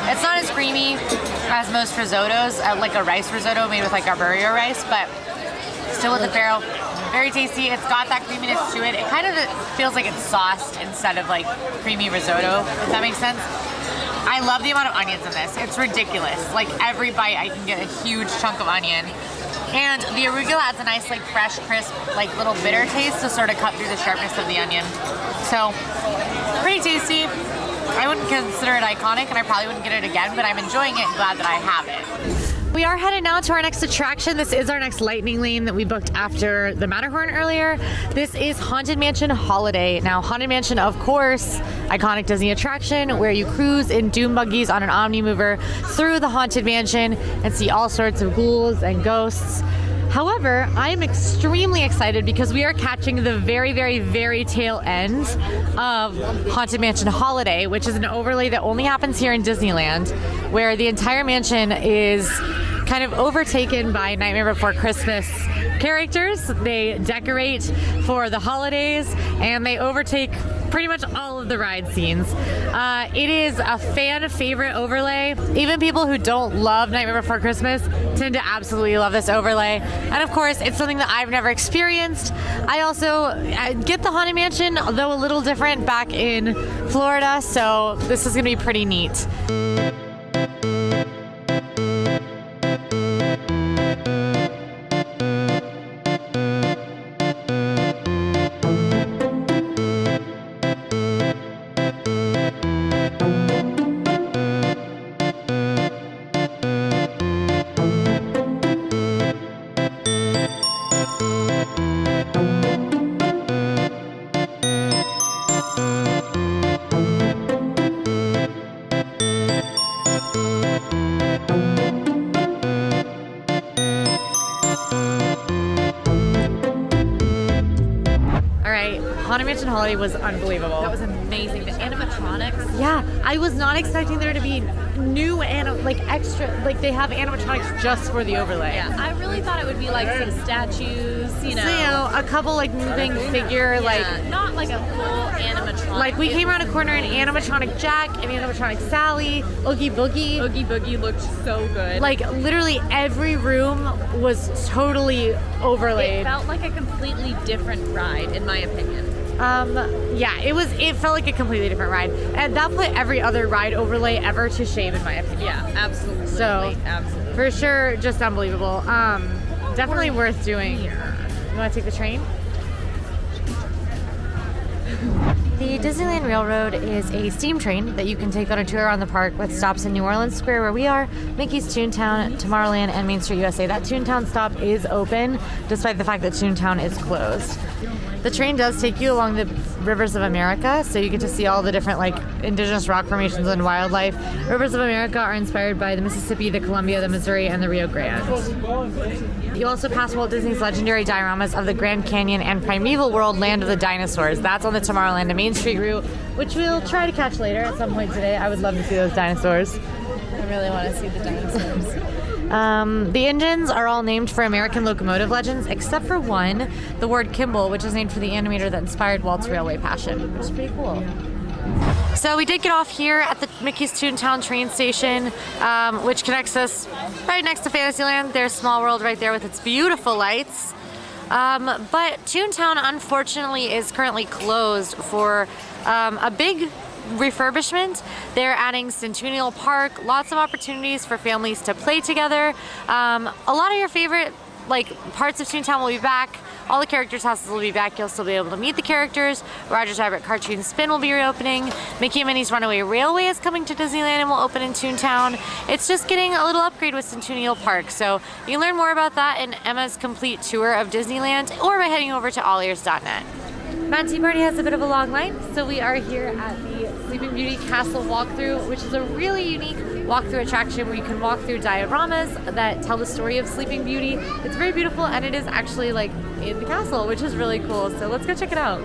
Speaker 2: It's not as creamy as most risottos, like a rice risotto made with like arborio rice, but still with the farro, very tasty. It's got that creaminess to it. It kind of feels like it's sauced instead of like creamy risotto, if that makes sense. I love the amount of onions in this. It's ridiculous. Like every bite I can get a huge chunk of onion. And the arugula adds a nice like fresh, crisp, like little bitter taste to sort of cut through the sharpness of the onion. So, pretty tasty. I wouldn't consider it iconic and I probably wouldn't get it again, but I'm enjoying it and glad that I have it. We are headed now to our next attraction. This is our next lightning lane that we booked after the Matterhorn earlier. This is Haunted Mansion Holiday. Now, Haunted Mansion, of course, iconic Disney attraction where you cruise in doom buggies on an Omni mover through the Haunted Mansion and see all sorts of ghouls and ghosts. However, I am extremely excited because we are catching the very, very, very tail end of Haunted Mansion Holiday, which is an overlay that only happens here in Disneyland, where the entire mansion is kind of overtaken by Nightmare Before Christmas characters. They decorate for the holidays and they overtake pretty much all of the ride scenes. It is a fan favorite overlay. Even people who don't love Nightmare Before Christmas tend to absolutely love this overlay. And of course, it's something that I've never experienced. I also get the Haunted Mansion, though a little different, back in Florida, so this is gonna be pretty neat. Haunted Mansion Holiday was unbelievable.
Speaker 1: That was amazing. The animatronics.
Speaker 2: Yeah, I was not expecting there to be new extra, like they have animatronics just for the overlay.
Speaker 1: Yeah, I really thought it would be like some statues, you know.
Speaker 2: So, you know, a couple like moving figure, like
Speaker 1: not like a full animatronic.
Speaker 2: Like we came around a corner, an animatronic Jack, an animatronic Sally, Oogie Boogie.
Speaker 1: Oogie Boogie looked so good.
Speaker 2: Like literally every room was totally overlaid.
Speaker 1: It felt like a completely different ride, in my opinion.
Speaker 2: Yeah, it felt like a completely different ride. And that put every other ride overlay ever to shame, in my opinion.
Speaker 1: Yeah, absolutely.
Speaker 2: So,
Speaker 1: absolutely.
Speaker 2: For sure, just unbelievable. Definitely worth doing. You want to take the train? The Disneyland Railroad is a steam train that you can take on a tour around the park with stops in New Orleans Square, where we are, Mickey's Toontown, Tomorrowland, and Main Street USA. That Toontown stop is open, despite the fact that Toontown is closed. The train does take you along the rivers of America, so you get to see all the different like indigenous rock formations and wildlife. Rivers of America are inspired by the Mississippi, the Columbia, the Missouri, and the Rio Grande. You also pass Walt Disney's legendary dioramas of the Grand Canyon and Primeval World, Land of the Dinosaurs. That's on the Tomorrowland to Main Street route, which we'll try to catch later at some point today. I would love to see those dinosaurs.
Speaker 1: I really want to see the dinosaurs.
Speaker 2: The engines are all named for American locomotive legends, except for one, the word Kimball, which is named for the animator that inspired Walt's railway passion, which is pretty cool. So we did get off here at the Mickey's Toontown train station, which connects us right next to Fantasyland. There's Small World right there with its beautiful lights. But Toontown, unfortunately, is currently closed for a big refurbishment. They're adding Centennial Park, lots of opportunities for families to play together. A lot of your favorite parts of Toontown will be back. All the characters' houses will be back. You'll still be able to meet the characters. Roger's Rabbit Cartoon Spin will be reopening. Mickey and Minnie's Runaway Railway is coming to Disneyland and will open in Toontown. It's just getting a little upgrade with Centennial Park. So you can learn more about that in Emma's complete tour of Disneyland or by heading over to AllEars.net. Monte Party has a bit of a long line, so we are here at the Sleeping Beauty Castle walkthrough, which is a really unique walkthrough attraction where you can walk through dioramas that tell the story of Sleeping Beauty. It's very beautiful, and it is actually like in the castle, which is really cool. So let's go check it out.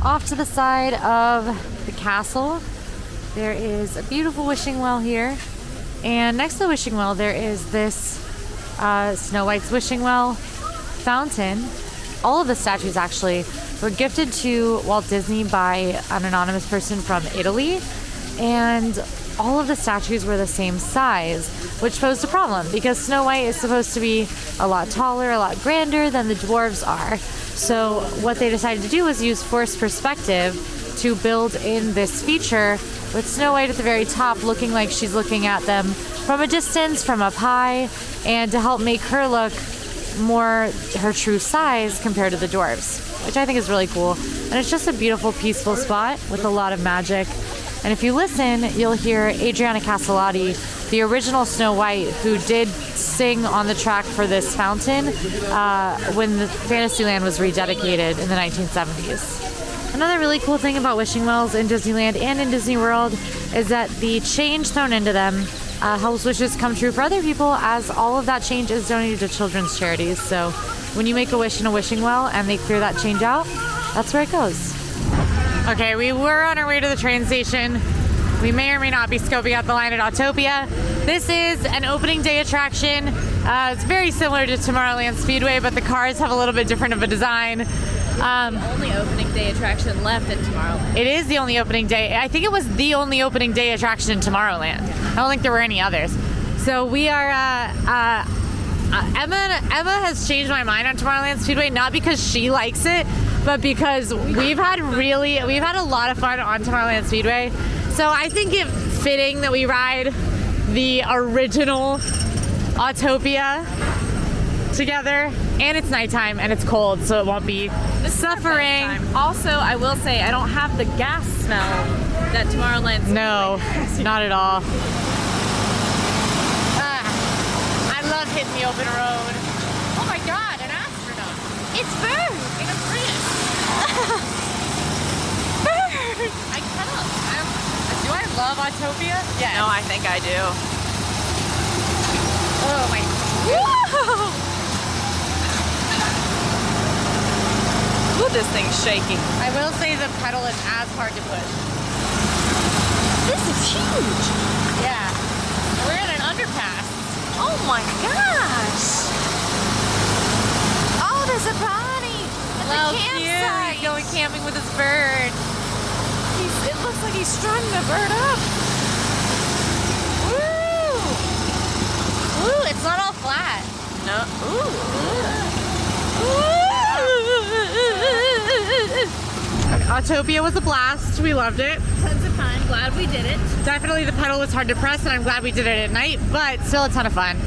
Speaker 2: Off to the side of the castle, there is a beautiful wishing well here. And next to the wishing well, there is this Snow White's wishing well fountain. All of the statues actually were gifted to Walt Disney by an anonymous person from Italy. And all of the statues were the same size, which posed a problem because Snow White is supposed to be a lot taller, a lot grander than the dwarves are. So what they decided to do was use forced perspective to build in this feature with Snow White at the very top looking like she's looking at them from a distance, from up high, and to help make her look more her true size compared to the dwarves, which I think is really cool. And it's just a beautiful, peaceful spot with a lot of magic. And if you listen, you'll hear Adriana Castellotti, the original Snow White, who did sing on the track for this fountain when the Fantasyland was rededicated in the 1970s. Another really cool thing about wishing wells in Disneyland and in Disney World is that the change thrown into them helps wishes come true for other people, as all of that change is donated to children's charities. So when you make a wish in a wishing well and they clear that change out, that's where it goes. Okay, we were on our way to the train station. We may or may not be scoping out the line at Autopia. This is an opening day attraction. It's very similar to Tomorrowland Speedway, but the cars have a little bit different of a design.
Speaker 1: Only opening day attraction left in Tomorrowland.
Speaker 2: It is the only opening day. I think it was the only opening day attraction in Tomorrowland. I don't think there were any others. So we are, Emma has changed my mind on Tomorrowland Speedway, not because she likes it, but because we've had a lot of fun on Tomorrowland Speedway. So I think it's fitting that we ride the original Autopia together, and it's nighttime and it's cold, so it won't be suffering.
Speaker 1: Also, I will say I don't have the gas smell that Tomorrowland.
Speaker 2: No, not at all. I love hitting the open road. Oh my God, an astronaut! It's Bird in a Prius. Bird! Do I love Autopia? Yeah.
Speaker 1: No, I think I do.
Speaker 2: Oh my. Whoa!
Speaker 1: Ooh, this thing's shaking.
Speaker 2: I will say the pedal is as hard to push.
Speaker 1: This is huge.
Speaker 2: Yeah. We're in an underpass.
Speaker 1: Oh my gosh. Oh, there's a party at
Speaker 2: Well,
Speaker 1: the
Speaker 2: cute.
Speaker 1: campsite.
Speaker 2: He's going camping with his bird.
Speaker 1: It looks like he's strung the bird up.
Speaker 2: Woo! Woo, it's not all flat.
Speaker 1: No.
Speaker 2: Autopia was a blast. We loved it.
Speaker 1: Tons of fun. Glad we did it.
Speaker 2: Definitely the pedal was hard to press, and I'm glad we did it at night, but still a ton of fun.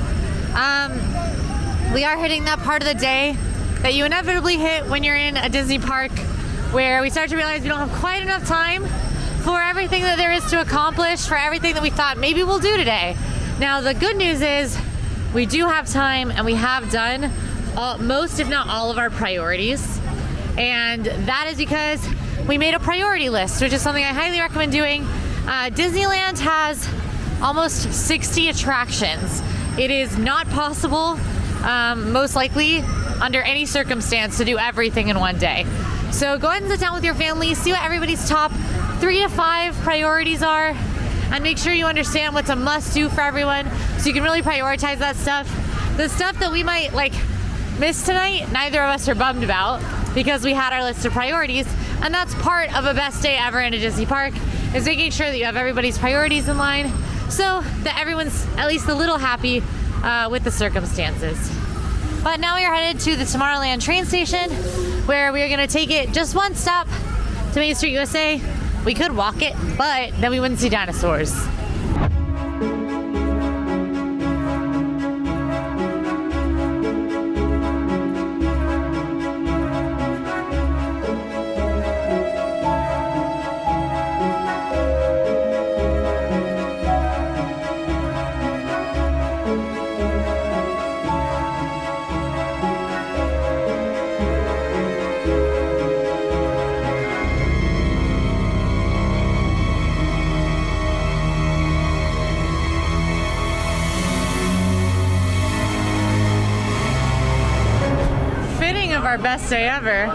Speaker 2: We are hitting that part of the day that you inevitably hit when you're in a Disney park, where we start to realize we don't have quite enough time for everything that there is to accomplish, for everything that we thought maybe we'll do today. Now, the good news is we do have time, and we have done most, if not all, of our priorities. And that is because we made a priority list, which is something I highly recommend doing. Disneyland has almost 60 attractions. It is not possible, most likely, under any circumstance, to do everything in one day. So go ahead and sit down with your family, see what everybody's top 3 to 5 priorities are, and make sure you understand what's a must-do for everyone, so you can really prioritize that stuff. The stuff that we might miss tonight, neither of us are bummed about, because we had our list of priorities. And that's part of a best day ever in a Disney park, is making sure that you have everybody's priorities in line so that everyone's at least a little happy with the circumstances. But now we are headed to the Tomorrowland train station, where we are going to take it just one stop to Main Street USA. We could walk it, but then we wouldn't see dinosaurs. Our best day ever.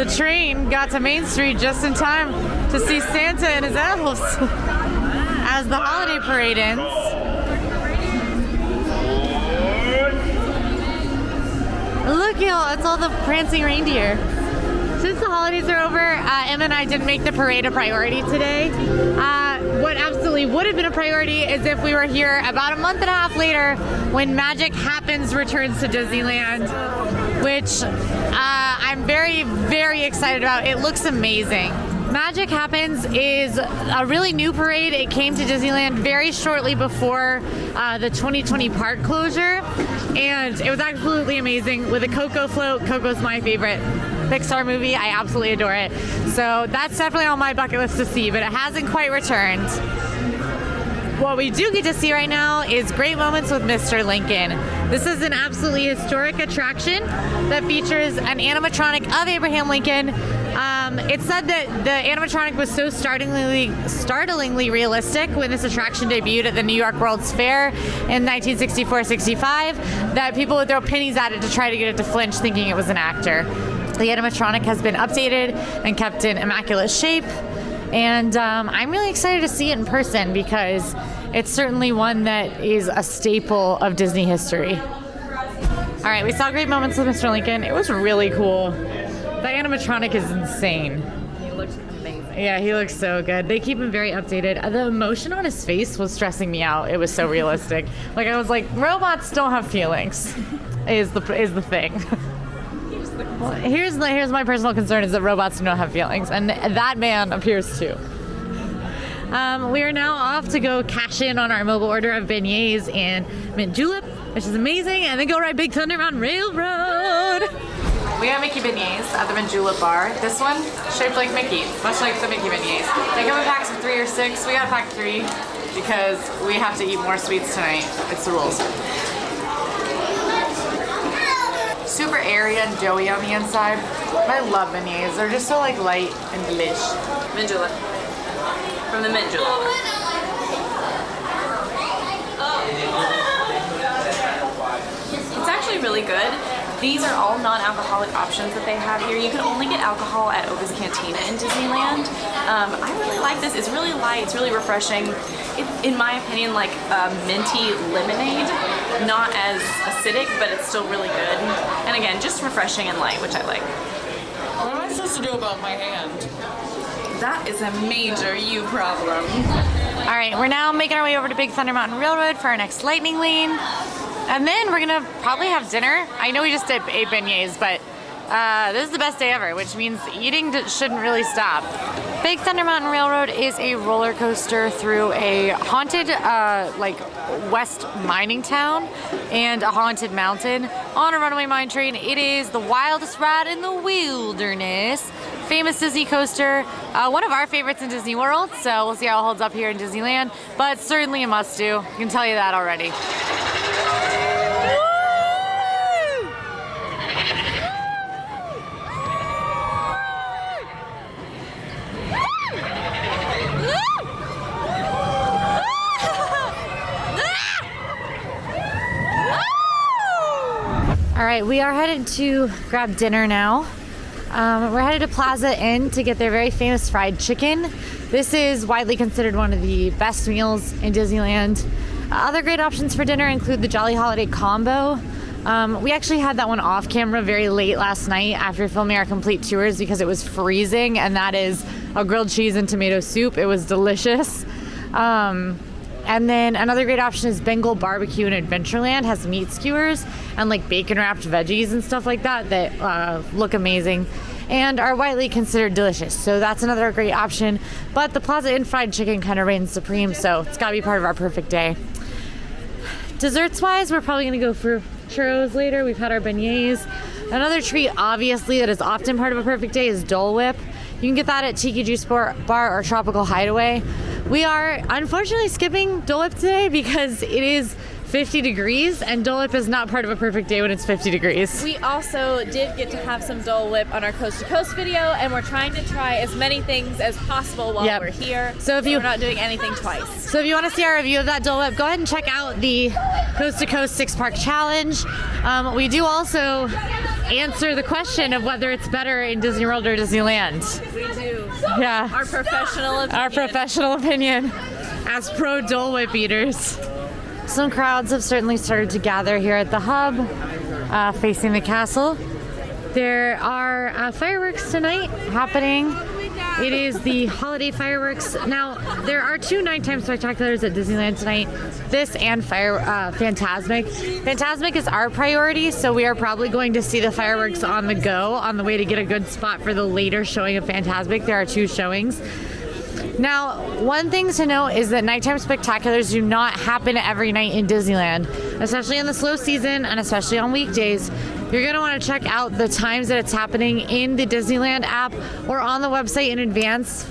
Speaker 2: The train got to Main Street just in time to see Santa and his elves as the holiday parade ends. Look, y'all, it's all the prancing reindeer. Since the holidays are over, Emma and I didn't make the parade a priority today. What absolutely would have been a priority is if we were here about a month and a half later when Magic Happens returns to Disneyland, which I'm very, very excited about. It looks amazing. Magic Happens is a really new parade. It came to Disneyland very shortly before the 2020 park closure, and it was absolutely amazing with a Coco float. Coco's my favorite Pixar movie. I absolutely adore it. So that's definitely on my bucket list to see, but it hasn't quite returned. What we do get to see right now is Great Moments with Mr. Lincoln. This is an absolutely historic attraction that features an animatronic of Abraham Lincoln. It's said that the animatronic was so startlingly realistic when this attraction debuted at the New York World's Fair in 1964-65 that people would throw pennies at it to try to get it to flinch, thinking it was an actor. The animatronic has been updated and kept in immaculate shape. And I'm really excited to see it in person because it's certainly one that is a staple of Disney history. All right, we saw Great Moments with Mr. Lincoln. It was really cool. The animatronic is insane.
Speaker 6: He looks amazing.
Speaker 2: Yeah, he looks so good. They keep him very updated. The emotion on his face was stressing me out. It was so realistic. Like, I was like, robots don't have feelings, is the thing. Well, here's my personal concern is that robots do not have feelings, and that man appears to. We are now off to go cash in on our mobile order of beignets and mint julep, which is amazing, and then go ride Big Thunder Mountain Railroad. We got Mickey beignets at the mint julep bar. This one, shaped like Mickey, much like the Mickey beignets. They come in packs of 3 or 6. We got a pack of 3 because we have to eat more sweets tonight. It's the rules. Super airy and doughy on the inside. I love beignets. They're just so like light and delish.
Speaker 6: Mint julep. From the mint julep. It's actually really good. These are all non-alcoholic options that they have here. You can only get alcohol at Oga's Cantina in Disneyland. I really like this. It's really light. It's really refreshing. In my opinion, like minty lemonade. Not as acidic, but it's still really good. And again, just refreshing and light, which I like.
Speaker 7: What am I supposed to do about my hand?
Speaker 6: That is a major you problem.
Speaker 2: All right, we're now making our way over to Big Thunder Mountain Railroad for our next lightning lane. And then we're gonna probably have dinner. I know we just ate beignets, but this is the best day ever, which means eating shouldn't really stop. Big Thunder Mountain Railroad is a roller coaster through a haunted, like west mining town and a haunted mountain on a runaway mine train. It is the wildest ride in the wilderness. Famous Disney coaster, one of our favorites in Disney World, so we'll see how it holds up here in Disneyland, but certainly a must-do. I can tell you that already. All right, we are headed to grab dinner now. We're headed to Plaza Inn to get their very famous fried chicken. This is widely considered one of the best meals in Disneyland. Other great options for dinner include the Jolly Holiday Combo, We actually had that one off camera very late last night after filming our complete tours because it was freezing, and that is a grilled cheese and tomato soup. It was delicious. And then another great option is Bengal Barbecue in Adventureland. Has meat skewers and like bacon wrapped veggies and stuff like that that look amazing and are widely considered delicious. So that's another great option. But the Plaza Inn fried chicken kind of reigns supreme, so it's got to be part of our perfect day. Desserts wise, we're probably going to go for churros later. We've had our beignets. Another treat, obviously, that is often part of a perfect day is Dole Whip. You can get that at Tiki Juice Bar or Tropical Hideaway. We are unfortunately skipping Dole Whip today because it is 50 degrees, and Dole Whip is not part of a perfect day when it's 50 degrees.
Speaker 1: We also did get to have some Dole Whip on our Coast to Coast video, and we're trying to try as many things as possible while we're here. So we're not doing anything twice.
Speaker 2: So if you want to see our review of that Dole Whip, go ahead and check out the Coast to Coast 6-Park Challenge. We do also answer the question of whether it's better in Disney World or Disneyland.
Speaker 1: We do.
Speaker 2: Yeah.
Speaker 1: Our professional opinion.
Speaker 2: Our professional opinion as pro Dole Whip eaters. Some crowds have certainly started to gather here at the hub, facing the castle. There are fireworks tonight happening. It is the holiday fireworks. Now, there are 2 nighttime spectaculars at Disneyland tonight. This and Fantasmic. Fantasmic is our priority, so we are probably going to see the fireworks on the go on the way to get a good spot for the later showing of Fantasmic. There are 2 showings. Now, one thing to note is that nighttime spectaculars do not happen every night in Disneyland, especially in the slow season and especially on weekdays. You're going to want to check out the times that it's happening in the Disneyland app or on the website in advance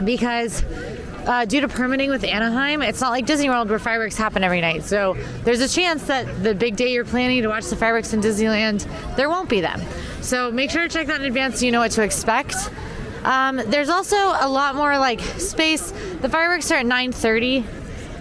Speaker 2: because due to permitting with Anaheim, it's not like Disney World where fireworks happen every night. So there's a chance that the big day you're planning to watch the fireworks in Disneyland, there won't be them. So make sure to check that in advance so you know what to expect. There's also a lot more like space. The fireworks are at 9:30.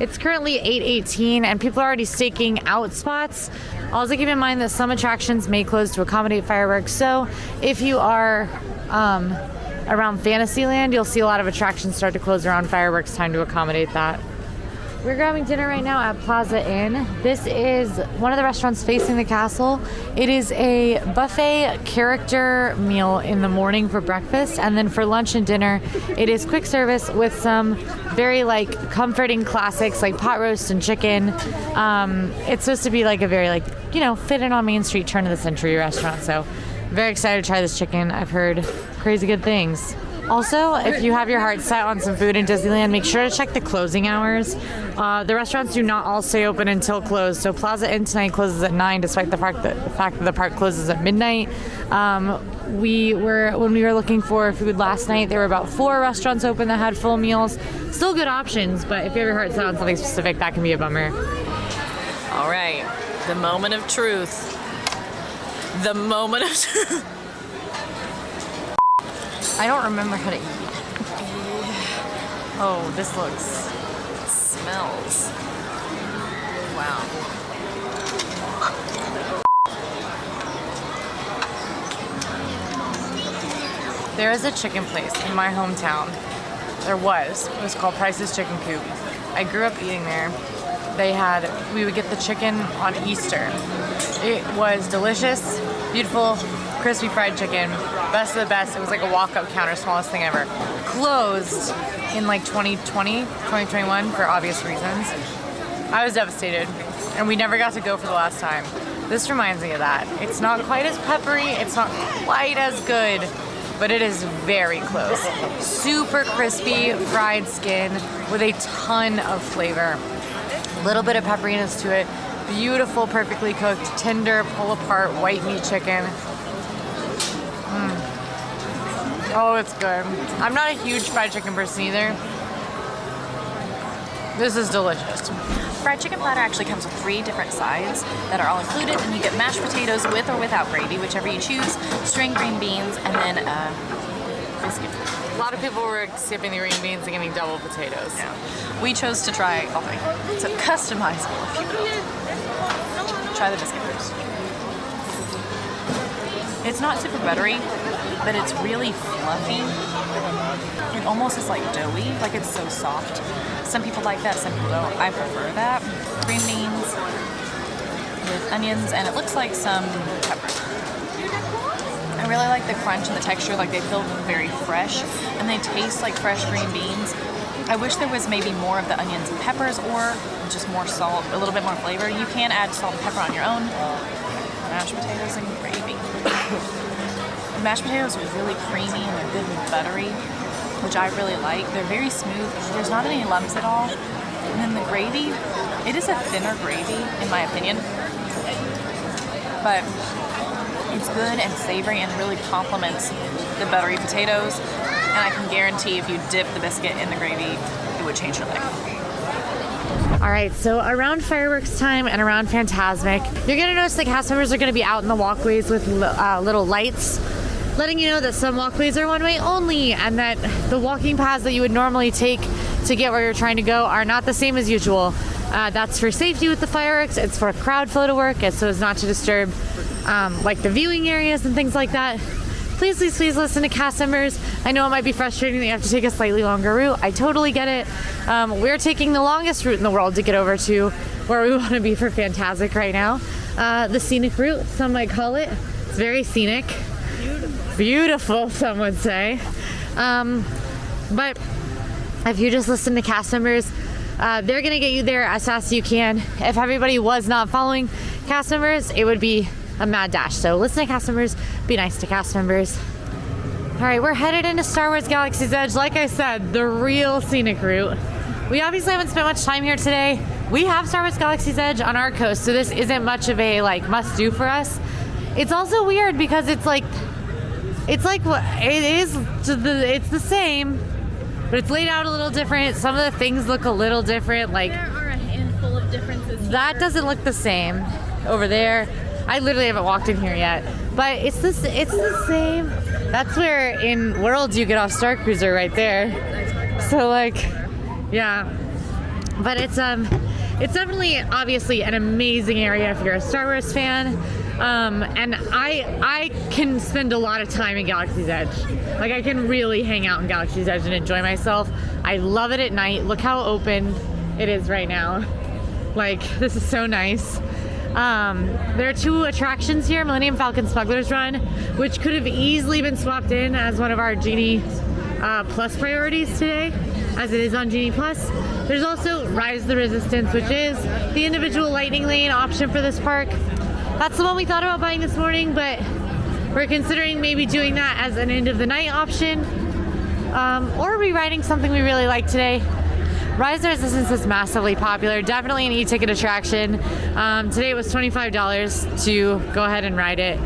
Speaker 2: It's currently 8:18 and people are already staking out spots. Also keep in mind that some attractions may close to accommodate fireworks. So if you are around Fantasyland, you'll see a lot of attractions start to close around fireworks time to accommodate that. We're grabbing dinner right now at Plaza Inn. This is one of the restaurants facing the castle. It is a buffet character meal in the morning for breakfast, and then for lunch and dinner, it is quick service with some very like comforting classics like pot roast and chicken. It's supposed to be like a very fit in on Main Street turn of the century restaurant. So very excited to try this chicken. I've heard crazy good things. Also, if you have your heart set on some food in Disneyland, make sure to check the closing hours. The restaurants do not all stay open until closed. So Plaza Inn tonight closes at 9, despite the fact that the park closes at midnight. When we were looking for food last night, there were about 4 restaurants open that had full meals. Still good options, but if you have your heart set on something specific, that can be a bummer.
Speaker 6: All right, the moment of truth. The moment of truth. I don't remember how to eat. Oh, this smells. Wow. There is a chicken place in my hometown. There was. It was called Price's Chicken Coop. I grew up eating there. We would get the chicken on Easter. It was delicious, beautiful, crispy fried chicken. Best of the best. It was like a walk-up counter, smallest thing ever. Closed in like 2020, 2021 for obvious reasons. I was devastated, and we never got to go for the last time. This reminds me of that. It's not quite as peppery, it's not quite as good, but it is very close. Super crispy fried skin with a ton of flavor. A little bit of pepperiness to it. Beautiful, perfectly cooked, tender, pull-apart white meat chicken. Oh, it's good. I'm not a huge fried chicken person either. This is delicious.
Speaker 8: Fried chicken platter actually comes with 3 different sides that are all included, and you get mashed potatoes with or without gravy, whichever you choose, string green beans, and then biscuit.
Speaker 2: A lot of people were skipping the green beans and getting double potatoes.
Speaker 8: Yeah. We chose to try all 3. So customizable, if you will. Try the biscuit first. It's not super buttery, but it's really fluffy. It almost is like doughy, like it's so soft. Some people like that, some people don't. I prefer that. Green beans, with onions, and it looks like some pepper. I really like the crunch and the texture, like they feel very fresh, and they taste like fresh green beans. I wish there was maybe more of the onions and peppers, or just more salt, a little bit more flavor. You can add salt and pepper on your own. Mashed potatoes and gravy. The mashed potatoes are really creamy and they're good and buttery, which I really like. They're very smooth. There's not any lumps at all. And then the gravy, it is a thinner gravy in my opinion, but it's good and savory and really complements the buttery potatoes. And I can guarantee if you dip the biscuit in the gravy, it would change your life.
Speaker 2: All right, so around fireworks time and around Fantasmic, you're gonna notice the cast members are gonna be out in the walkways with little lights, letting you know that some walkways are one way only, and that the walking paths that you would normally take to get where you're trying to go are not the same as usual. That's for safety with the fireworks, it's for crowd flow to work, and so as not to disturb like the viewing areas and things like that. Please, please, please listen to cast members. I know it might be frustrating that you have to take a slightly longer route. I totally get it. We're taking the longest route in the world to get over to where we want to be for Fantasmic right now. The scenic route, some might call it. It's very scenic. Beautiful, some would say. But if you just listen to cast members, they're going to get you there as fast as you can. If everybody was not following cast members, it would be a mad dash. So listen to cast members, be nice to cast members. All right, we're headed into Star Wars Galaxy's Edge. Like I said, the real scenic route. We obviously haven't spent much time here today. We have Star Wars Galaxy's Edge on our coast, so this isn't much of a must-do for us. It's also weird because it's what it is. It's the same, but it's laid out a little different. Some of the things look a little different. Like
Speaker 1: There are a handful of differences.
Speaker 2: that doesn't look the same over there. I literally haven't walked in here yet, but it's the same. That's where in Worlds you get off Star Cruiser right there. So yeah, but it's definitely obviously an amazing area if you're a Star Wars fan. And I can spend a lot of time in Galaxy's Edge. Like I can really hang out in Galaxy's Edge and enjoy myself. I love it at night. Look how open it is right now. Like this is so nice. There are two attractions here, Millennium Falcon Smuggler's Run, which could have easily been swapped in as one of our Genie Plus priorities today, as it is on Genie Plus. There's also Rise of the Resistance, which is the individual lightning lane option for this park. That's the one we thought about buying this morning, but we're considering maybe doing that as an end of the night option, or rewriting something we really like today. Rise of the Resistance is massively popular, definitely an e-ticket attraction. Today it was $25 to go ahead and ride it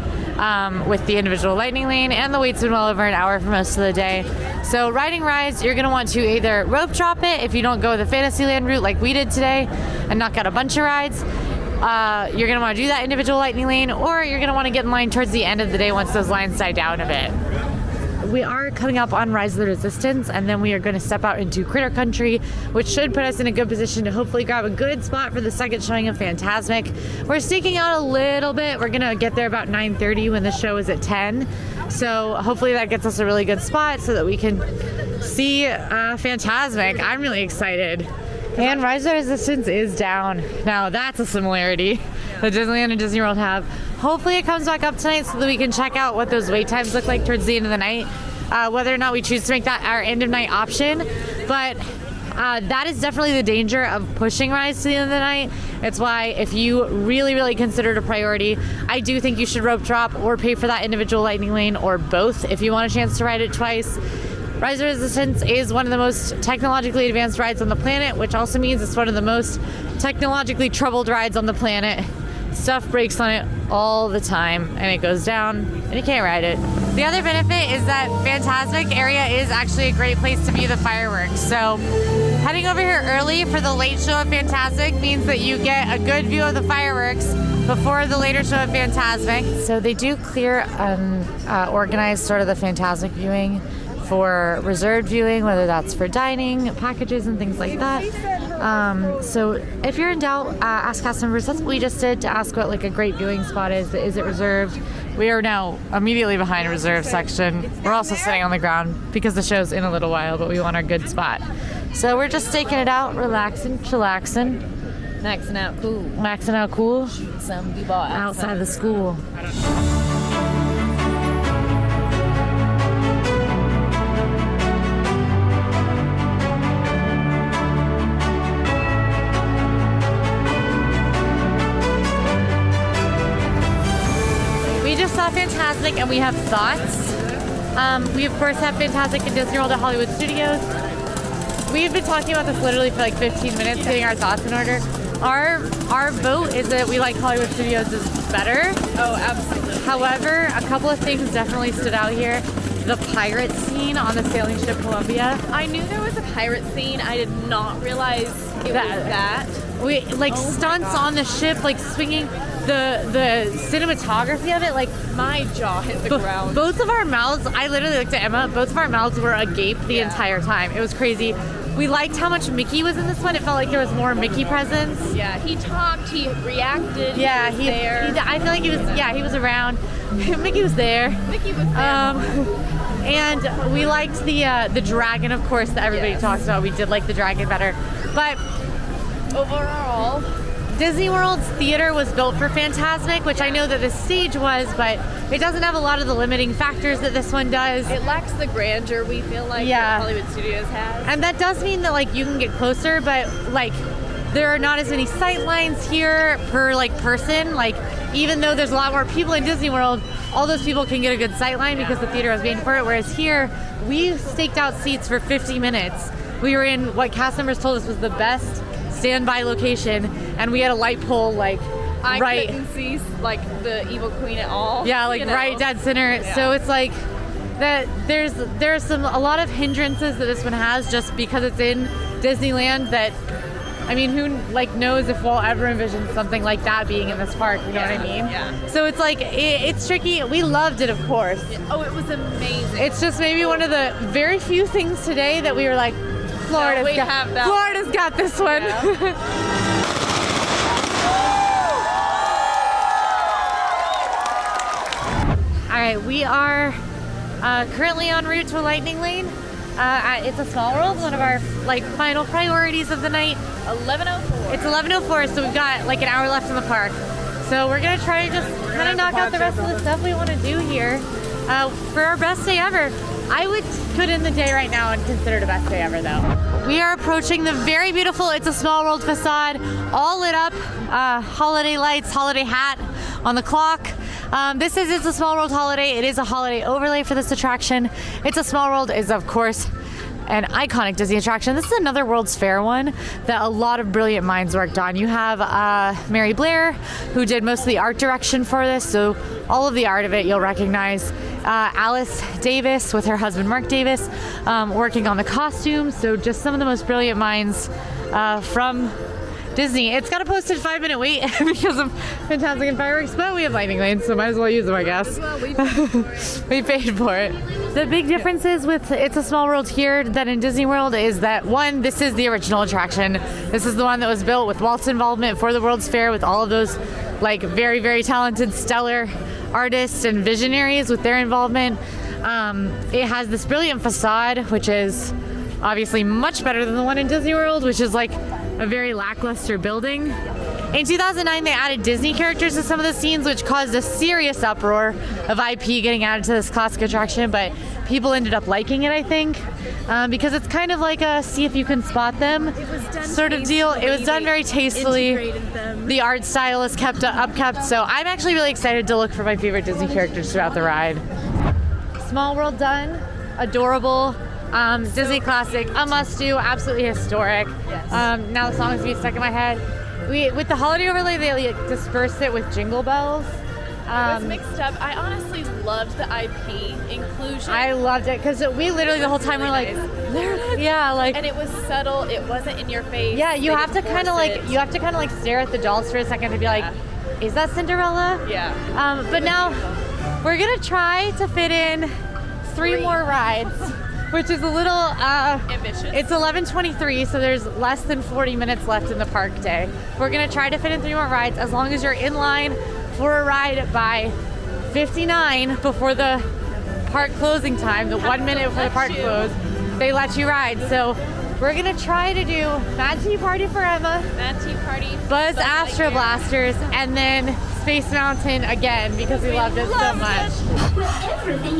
Speaker 2: with the individual lightning lane, and the wait's been well over an hour for most of the day. So riding Rise, you're going to want to either rope drop it if you don't go the Fantasyland route like we did today and knock out a bunch of rides. You're going to want to do that individual lightning lane, or you're going to want to get in line towards the end of the day once those lines die down a bit. We are coming up on Rise of the Resistance, and then we are going to step out into Critter Country, which should put us in a good position to hopefully grab a good spot for the second showing of Fantasmic. We're sneaking out a little bit. We're going to get there about 9:30 when the show is at 10. So hopefully that gets us a really good spot so that we can see Fantasmic. I'm really excited. And Rise of the Resistance is down. Now that's a similarity that Disneyland and Disney World have. Hopefully it comes back up tonight so that we can check out what those wait times look like towards the end of the night, whether or not we choose to make that our end of night option. But that is definitely the danger of pushing Rise to the end of the night. It's why if you really, really consider it a priority, I do think you should rope drop or pay for that individual lightning lane, or both if you want a chance to ride it twice. Rise of Resistance is one of the most technologically advanced rides on the planet, which also means it's one of the most technologically troubled rides on the planet. Stuff breaks on it all the time, and it goes down, and you can't ride it. The other benefit is that Fantasmic area is actually a great place to view the fireworks. So heading over here early for the late show of Fantasmic means that you get a good view of the fireworks before the later show of Fantasmic. So they do clear and organize sort of the Fantasmic viewing for reserved viewing, whether that's for dining, packages, and things like that. So if you're in doubt, ask cast members. That's what we just did, to ask what a great viewing spot is. Is it reserved? We are now immediately behind a reserved section. We're also sitting on the ground because the show's in a little while, but we want our good spot. So we're just staking it out, relaxing, chillaxing.
Speaker 8: Maxing out cool.
Speaker 2: Maxing out cool?
Speaker 8: Some b-ball
Speaker 2: Outside the school. We just saw Fantasmic and we have thoughts. We of course have Fantasmic in Disney World at Hollywood Studios. We've been talking about this literally for like 15 minutes, getting our thoughts in order. Our vote is that we like Hollywood Studios is better.
Speaker 1: Oh, absolutely.
Speaker 2: However, a couple of things definitely stood out here. The pirate scene on the sailing ship Columbia.
Speaker 1: I knew there was a pirate scene. I did not realize it was that.
Speaker 2: We like stunts on the ship, like swinging. The cinematography of it, like
Speaker 1: My jaw hit the ground.
Speaker 2: both of our mouths. I literally looked at Emma. Both of our mouths were agape the entire time. It was crazy. We liked how much Mickey was in this one. It felt like there was more Mickey presence.
Speaker 1: Yeah, he talked, he reacted.
Speaker 2: Yeah,
Speaker 1: he was there.
Speaker 2: I feel like he was. Yeah, he was around. Mickey was there.
Speaker 1: Mickey was there.
Speaker 2: And we liked the dragon, of course, that everybody talks about. We did like the dragon better, but
Speaker 1: Overall,
Speaker 2: Disney World's theater was built for Fantasmic, which I know that the stage was, but it doesn't have a lot of the limiting factors that this one does.
Speaker 1: it lacks the grandeur we feel like that Hollywood Studios has.
Speaker 2: And that does mean that like you can get closer, but like there are not as many sight lines here per like person. Like even though there's a lot more people in Disney World, all those people can get a good sight line because the theater was made for it. Whereas here, we staked out seats for 50 minutes. We were in what cast members told us was the best standby location, and we had a light pole like
Speaker 1: I couldn't see like the evil queen at all.
Speaker 2: Yeah, like right dead center.
Speaker 1: Yeah.
Speaker 2: So it's like that. There's a lot of hindrances that this one has just because it's in Disneyland. That I mean, who like knows if we'll ever envision something like that being in this park? You know what I mean?
Speaker 1: Yeah.
Speaker 2: So it's like it's tricky. We loved it, of course.
Speaker 1: Oh, it was amazing.
Speaker 2: It's just maybe one of the very few things today that we were like, Florida's got this one. All right, we are currently en route to a lightning lane. It's a small world, one of our like final priorities of the night.
Speaker 1: 11:04.
Speaker 2: It's 11:04, so we've got like an hour left in the park. So we're gonna try to just kind of knock out the rest of the stuff we want to do here for our best day ever. I would put in the day right now and consider it the best day ever, though. We are approaching the very beautiful It's a Small World facade, all lit up, holiday lights, holiday hat on the clock. This is It's a Small World holiday. It is a holiday overlay for this attraction. It's a Small World is, of course, an iconic Disney attraction. This is another World's Fair one that a lot of brilliant minds worked on. You have Mary Blair, who did most of the art direction for this, so all of the art of it you'll recognize. Alice Davis with her husband Mark Davis working on the costumes, so just some of the most brilliant minds from Disney. It's got a posted 5-minute wait because of Fantasmic and fireworks, but we have lightning lanes, so might as well use them, I guess. We paid for it. The big difference is with It's a Small World here than in Disney World is that, one, this is the original attraction. This is the one that was built with Walt's involvement for the World's Fair, with all of those like very, very talented, stellar artists and visionaries with their involvement. It has this brilliant facade, which is obviously much better than the one in Disney World, which is like a very lackluster building. In 2009, they added Disney characters to some of the scenes, which caused a serious uproar of IP getting added to this classic attraction, but people ended up liking it, I think, because it's kind of like a see if you can spot them sort of deal. It was done very tastefully. The art style is kept upkept, so I'm actually really excited to look for my favorite Disney characters throughout the ride. Small World done, adorable. Disney classic, a must-do, absolutely historic.
Speaker 1: Yes.
Speaker 2: Now the song's being stuck in my head. With the holiday overlay, they like dispersed it with jingle bells.
Speaker 1: It was mixed up. I honestly loved the IP inclusion.
Speaker 2: I loved it because we literally the whole time
Speaker 1: really
Speaker 2: we're like,
Speaker 1: nice.
Speaker 2: there it is. Yeah, like,
Speaker 1: and it was subtle. It wasn't in your face.
Speaker 2: yeah, you
Speaker 1: They
Speaker 2: have to
Speaker 1: didn't
Speaker 2: kind of
Speaker 1: force
Speaker 2: like
Speaker 1: it.
Speaker 2: stare at the dolls for a second to be like, is that Cinderella?
Speaker 1: Yeah.
Speaker 2: But now we're gonna try to fit in three more rides, which is a little
Speaker 1: ambitious.
Speaker 2: It's 11:23, so there's less than 40 minutes left in the park day. We're gonna try to fit in 3 more rides as long as you're in line for a ride by 59 before the park closing time, the 1 minute before the park closed. They let you ride. So We're gonna try to do Mad Tea Party for Emma,
Speaker 1: Mad Tea Party.
Speaker 2: Buzz Astro Blasters, and then Space Mountain again because we loved it so much.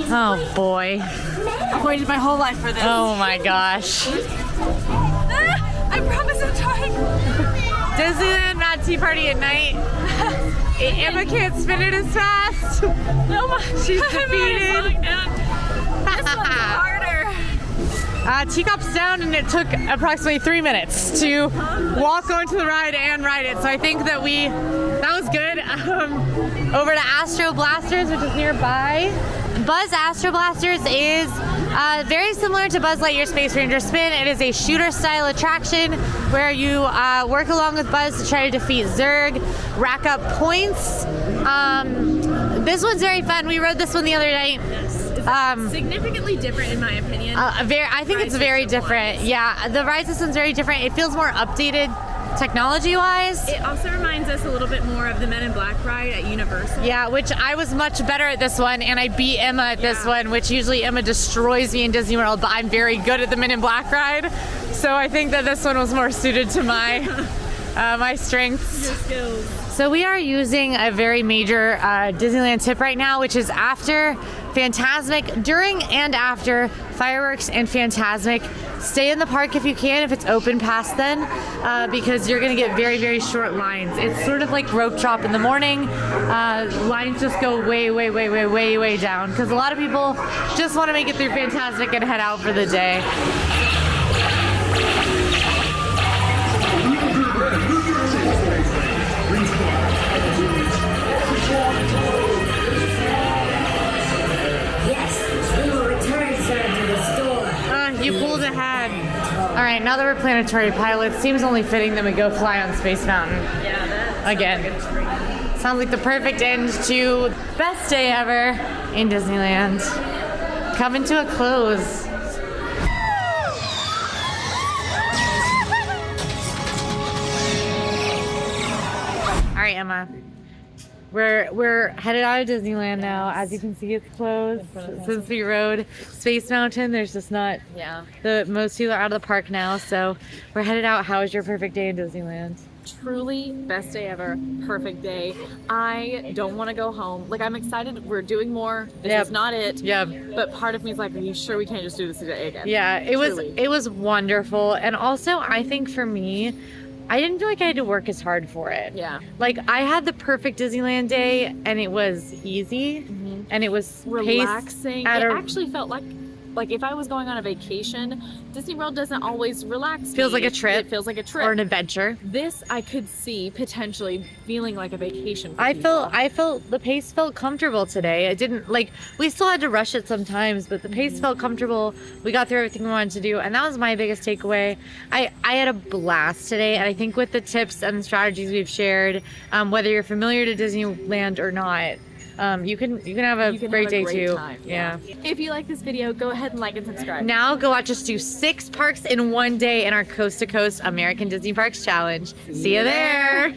Speaker 2: Oh boy.
Speaker 1: I've waited my whole life for this.
Speaker 2: Oh my gosh.
Speaker 1: I promise I'm trying.
Speaker 2: Disneyland Mad Tea Party at night. Emma can't spin it as fast.
Speaker 1: No,
Speaker 2: She's defeated.
Speaker 1: This one's harder.
Speaker 2: Teacups down, and it took approximately 3 minutes to walk onto the ride and ride it. So I think that was good. Over to Astro Blasters, which is nearby. Buzz Astro Blasters is very similar to Buzz Lightyear Space Ranger Spin. It is a shooter-style attraction where you work along with Buzz to try to defeat Zurg, rack up points. This one's very fun. We rode this one the other night.
Speaker 1: Significantly different in my opinion.
Speaker 2: I think it's very different. Yeah, the ride system's very different. It feels more updated technology-wise.
Speaker 1: It also reminds us a little bit more of the Men in Black ride at Universal.
Speaker 2: Yeah, which I was much better at this one, and I beat Emma at this one, which usually Emma destroys me in Disney World, but I'm very good at the Men in Black ride. So I think that this one was more suited to my my strengths.
Speaker 1: Your skills.
Speaker 2: So we are using a very major Disneyland tip right now, which is after Fantasmic, during and after fireworks and Fantasmic. Stay in the park if you can, if it's open past then, because you're gonna get very, very short lines. It's sort of like rope drop in the morning. Lines just go way, way, way, way, way, way down, because a lot of people just want to make it through Fantasmic and head out for the day. You pulled ahead. All right, now that we're planetary pilots, seems only fitting that we go fly on Space Mountain.
Speaker 1: Yeah,
Speaker 2: again. Sounds like the perfect end to best day ever in Disneyland. Coming to a close. All right, Emma. We're headed out of Disneyland now. As you can see, it's closed since we rode Space Mountain. There's just not most people are out of the park now, so we're headed out. How was your perfect day in Disneyland?
Speaker 1: Truly best day ever, perfect day. I don't want to go home. Like, I'm excited. We're doing more. This is not it.
Speaker 2: Yeah.
Speaker 1: But part of me is like, are you sure we can't just do this today again?
Speaker 2: Yeah, it was wonderful, and also I think for me, I didn't feel like I had to work as hard for it.
Speaker 1: Yeah.
Speaker 2: Like, I had the perfect Disneyland day, and it was easy, and it was
Speaker 1: relaxing. It actually felt like if I was going on a vacation, Disney World doesn't always relax.
Speaker 2: Feels like a trip.
Speaker 1: It feels like a trip.
Speaker 2: Or an adventure.
Speaker 1: This I could see potentially feeling like a vacation for
Speaker 2: I
Speaker 1: people.
Speaker 2: felt the pace felt comfortable today. I didn't we still had to rush it sometimes, but the pace felt comfortable. We got through everything we wanted to do, and that was my biggest takeaway. I had a blast today, and I think with the tips and the strategies we've shared, whether you're familiar to Disneyland or not, you can have a great day too.
Speaker 1: Time.
Speaker 2: Yeah.
Speaker 1: If you like this video, go ahead and like and subscribe.
Speaker 2: Now go watch us do 6 parks in one day in our Coast to Coast American Disney Parks Challenge. See you there.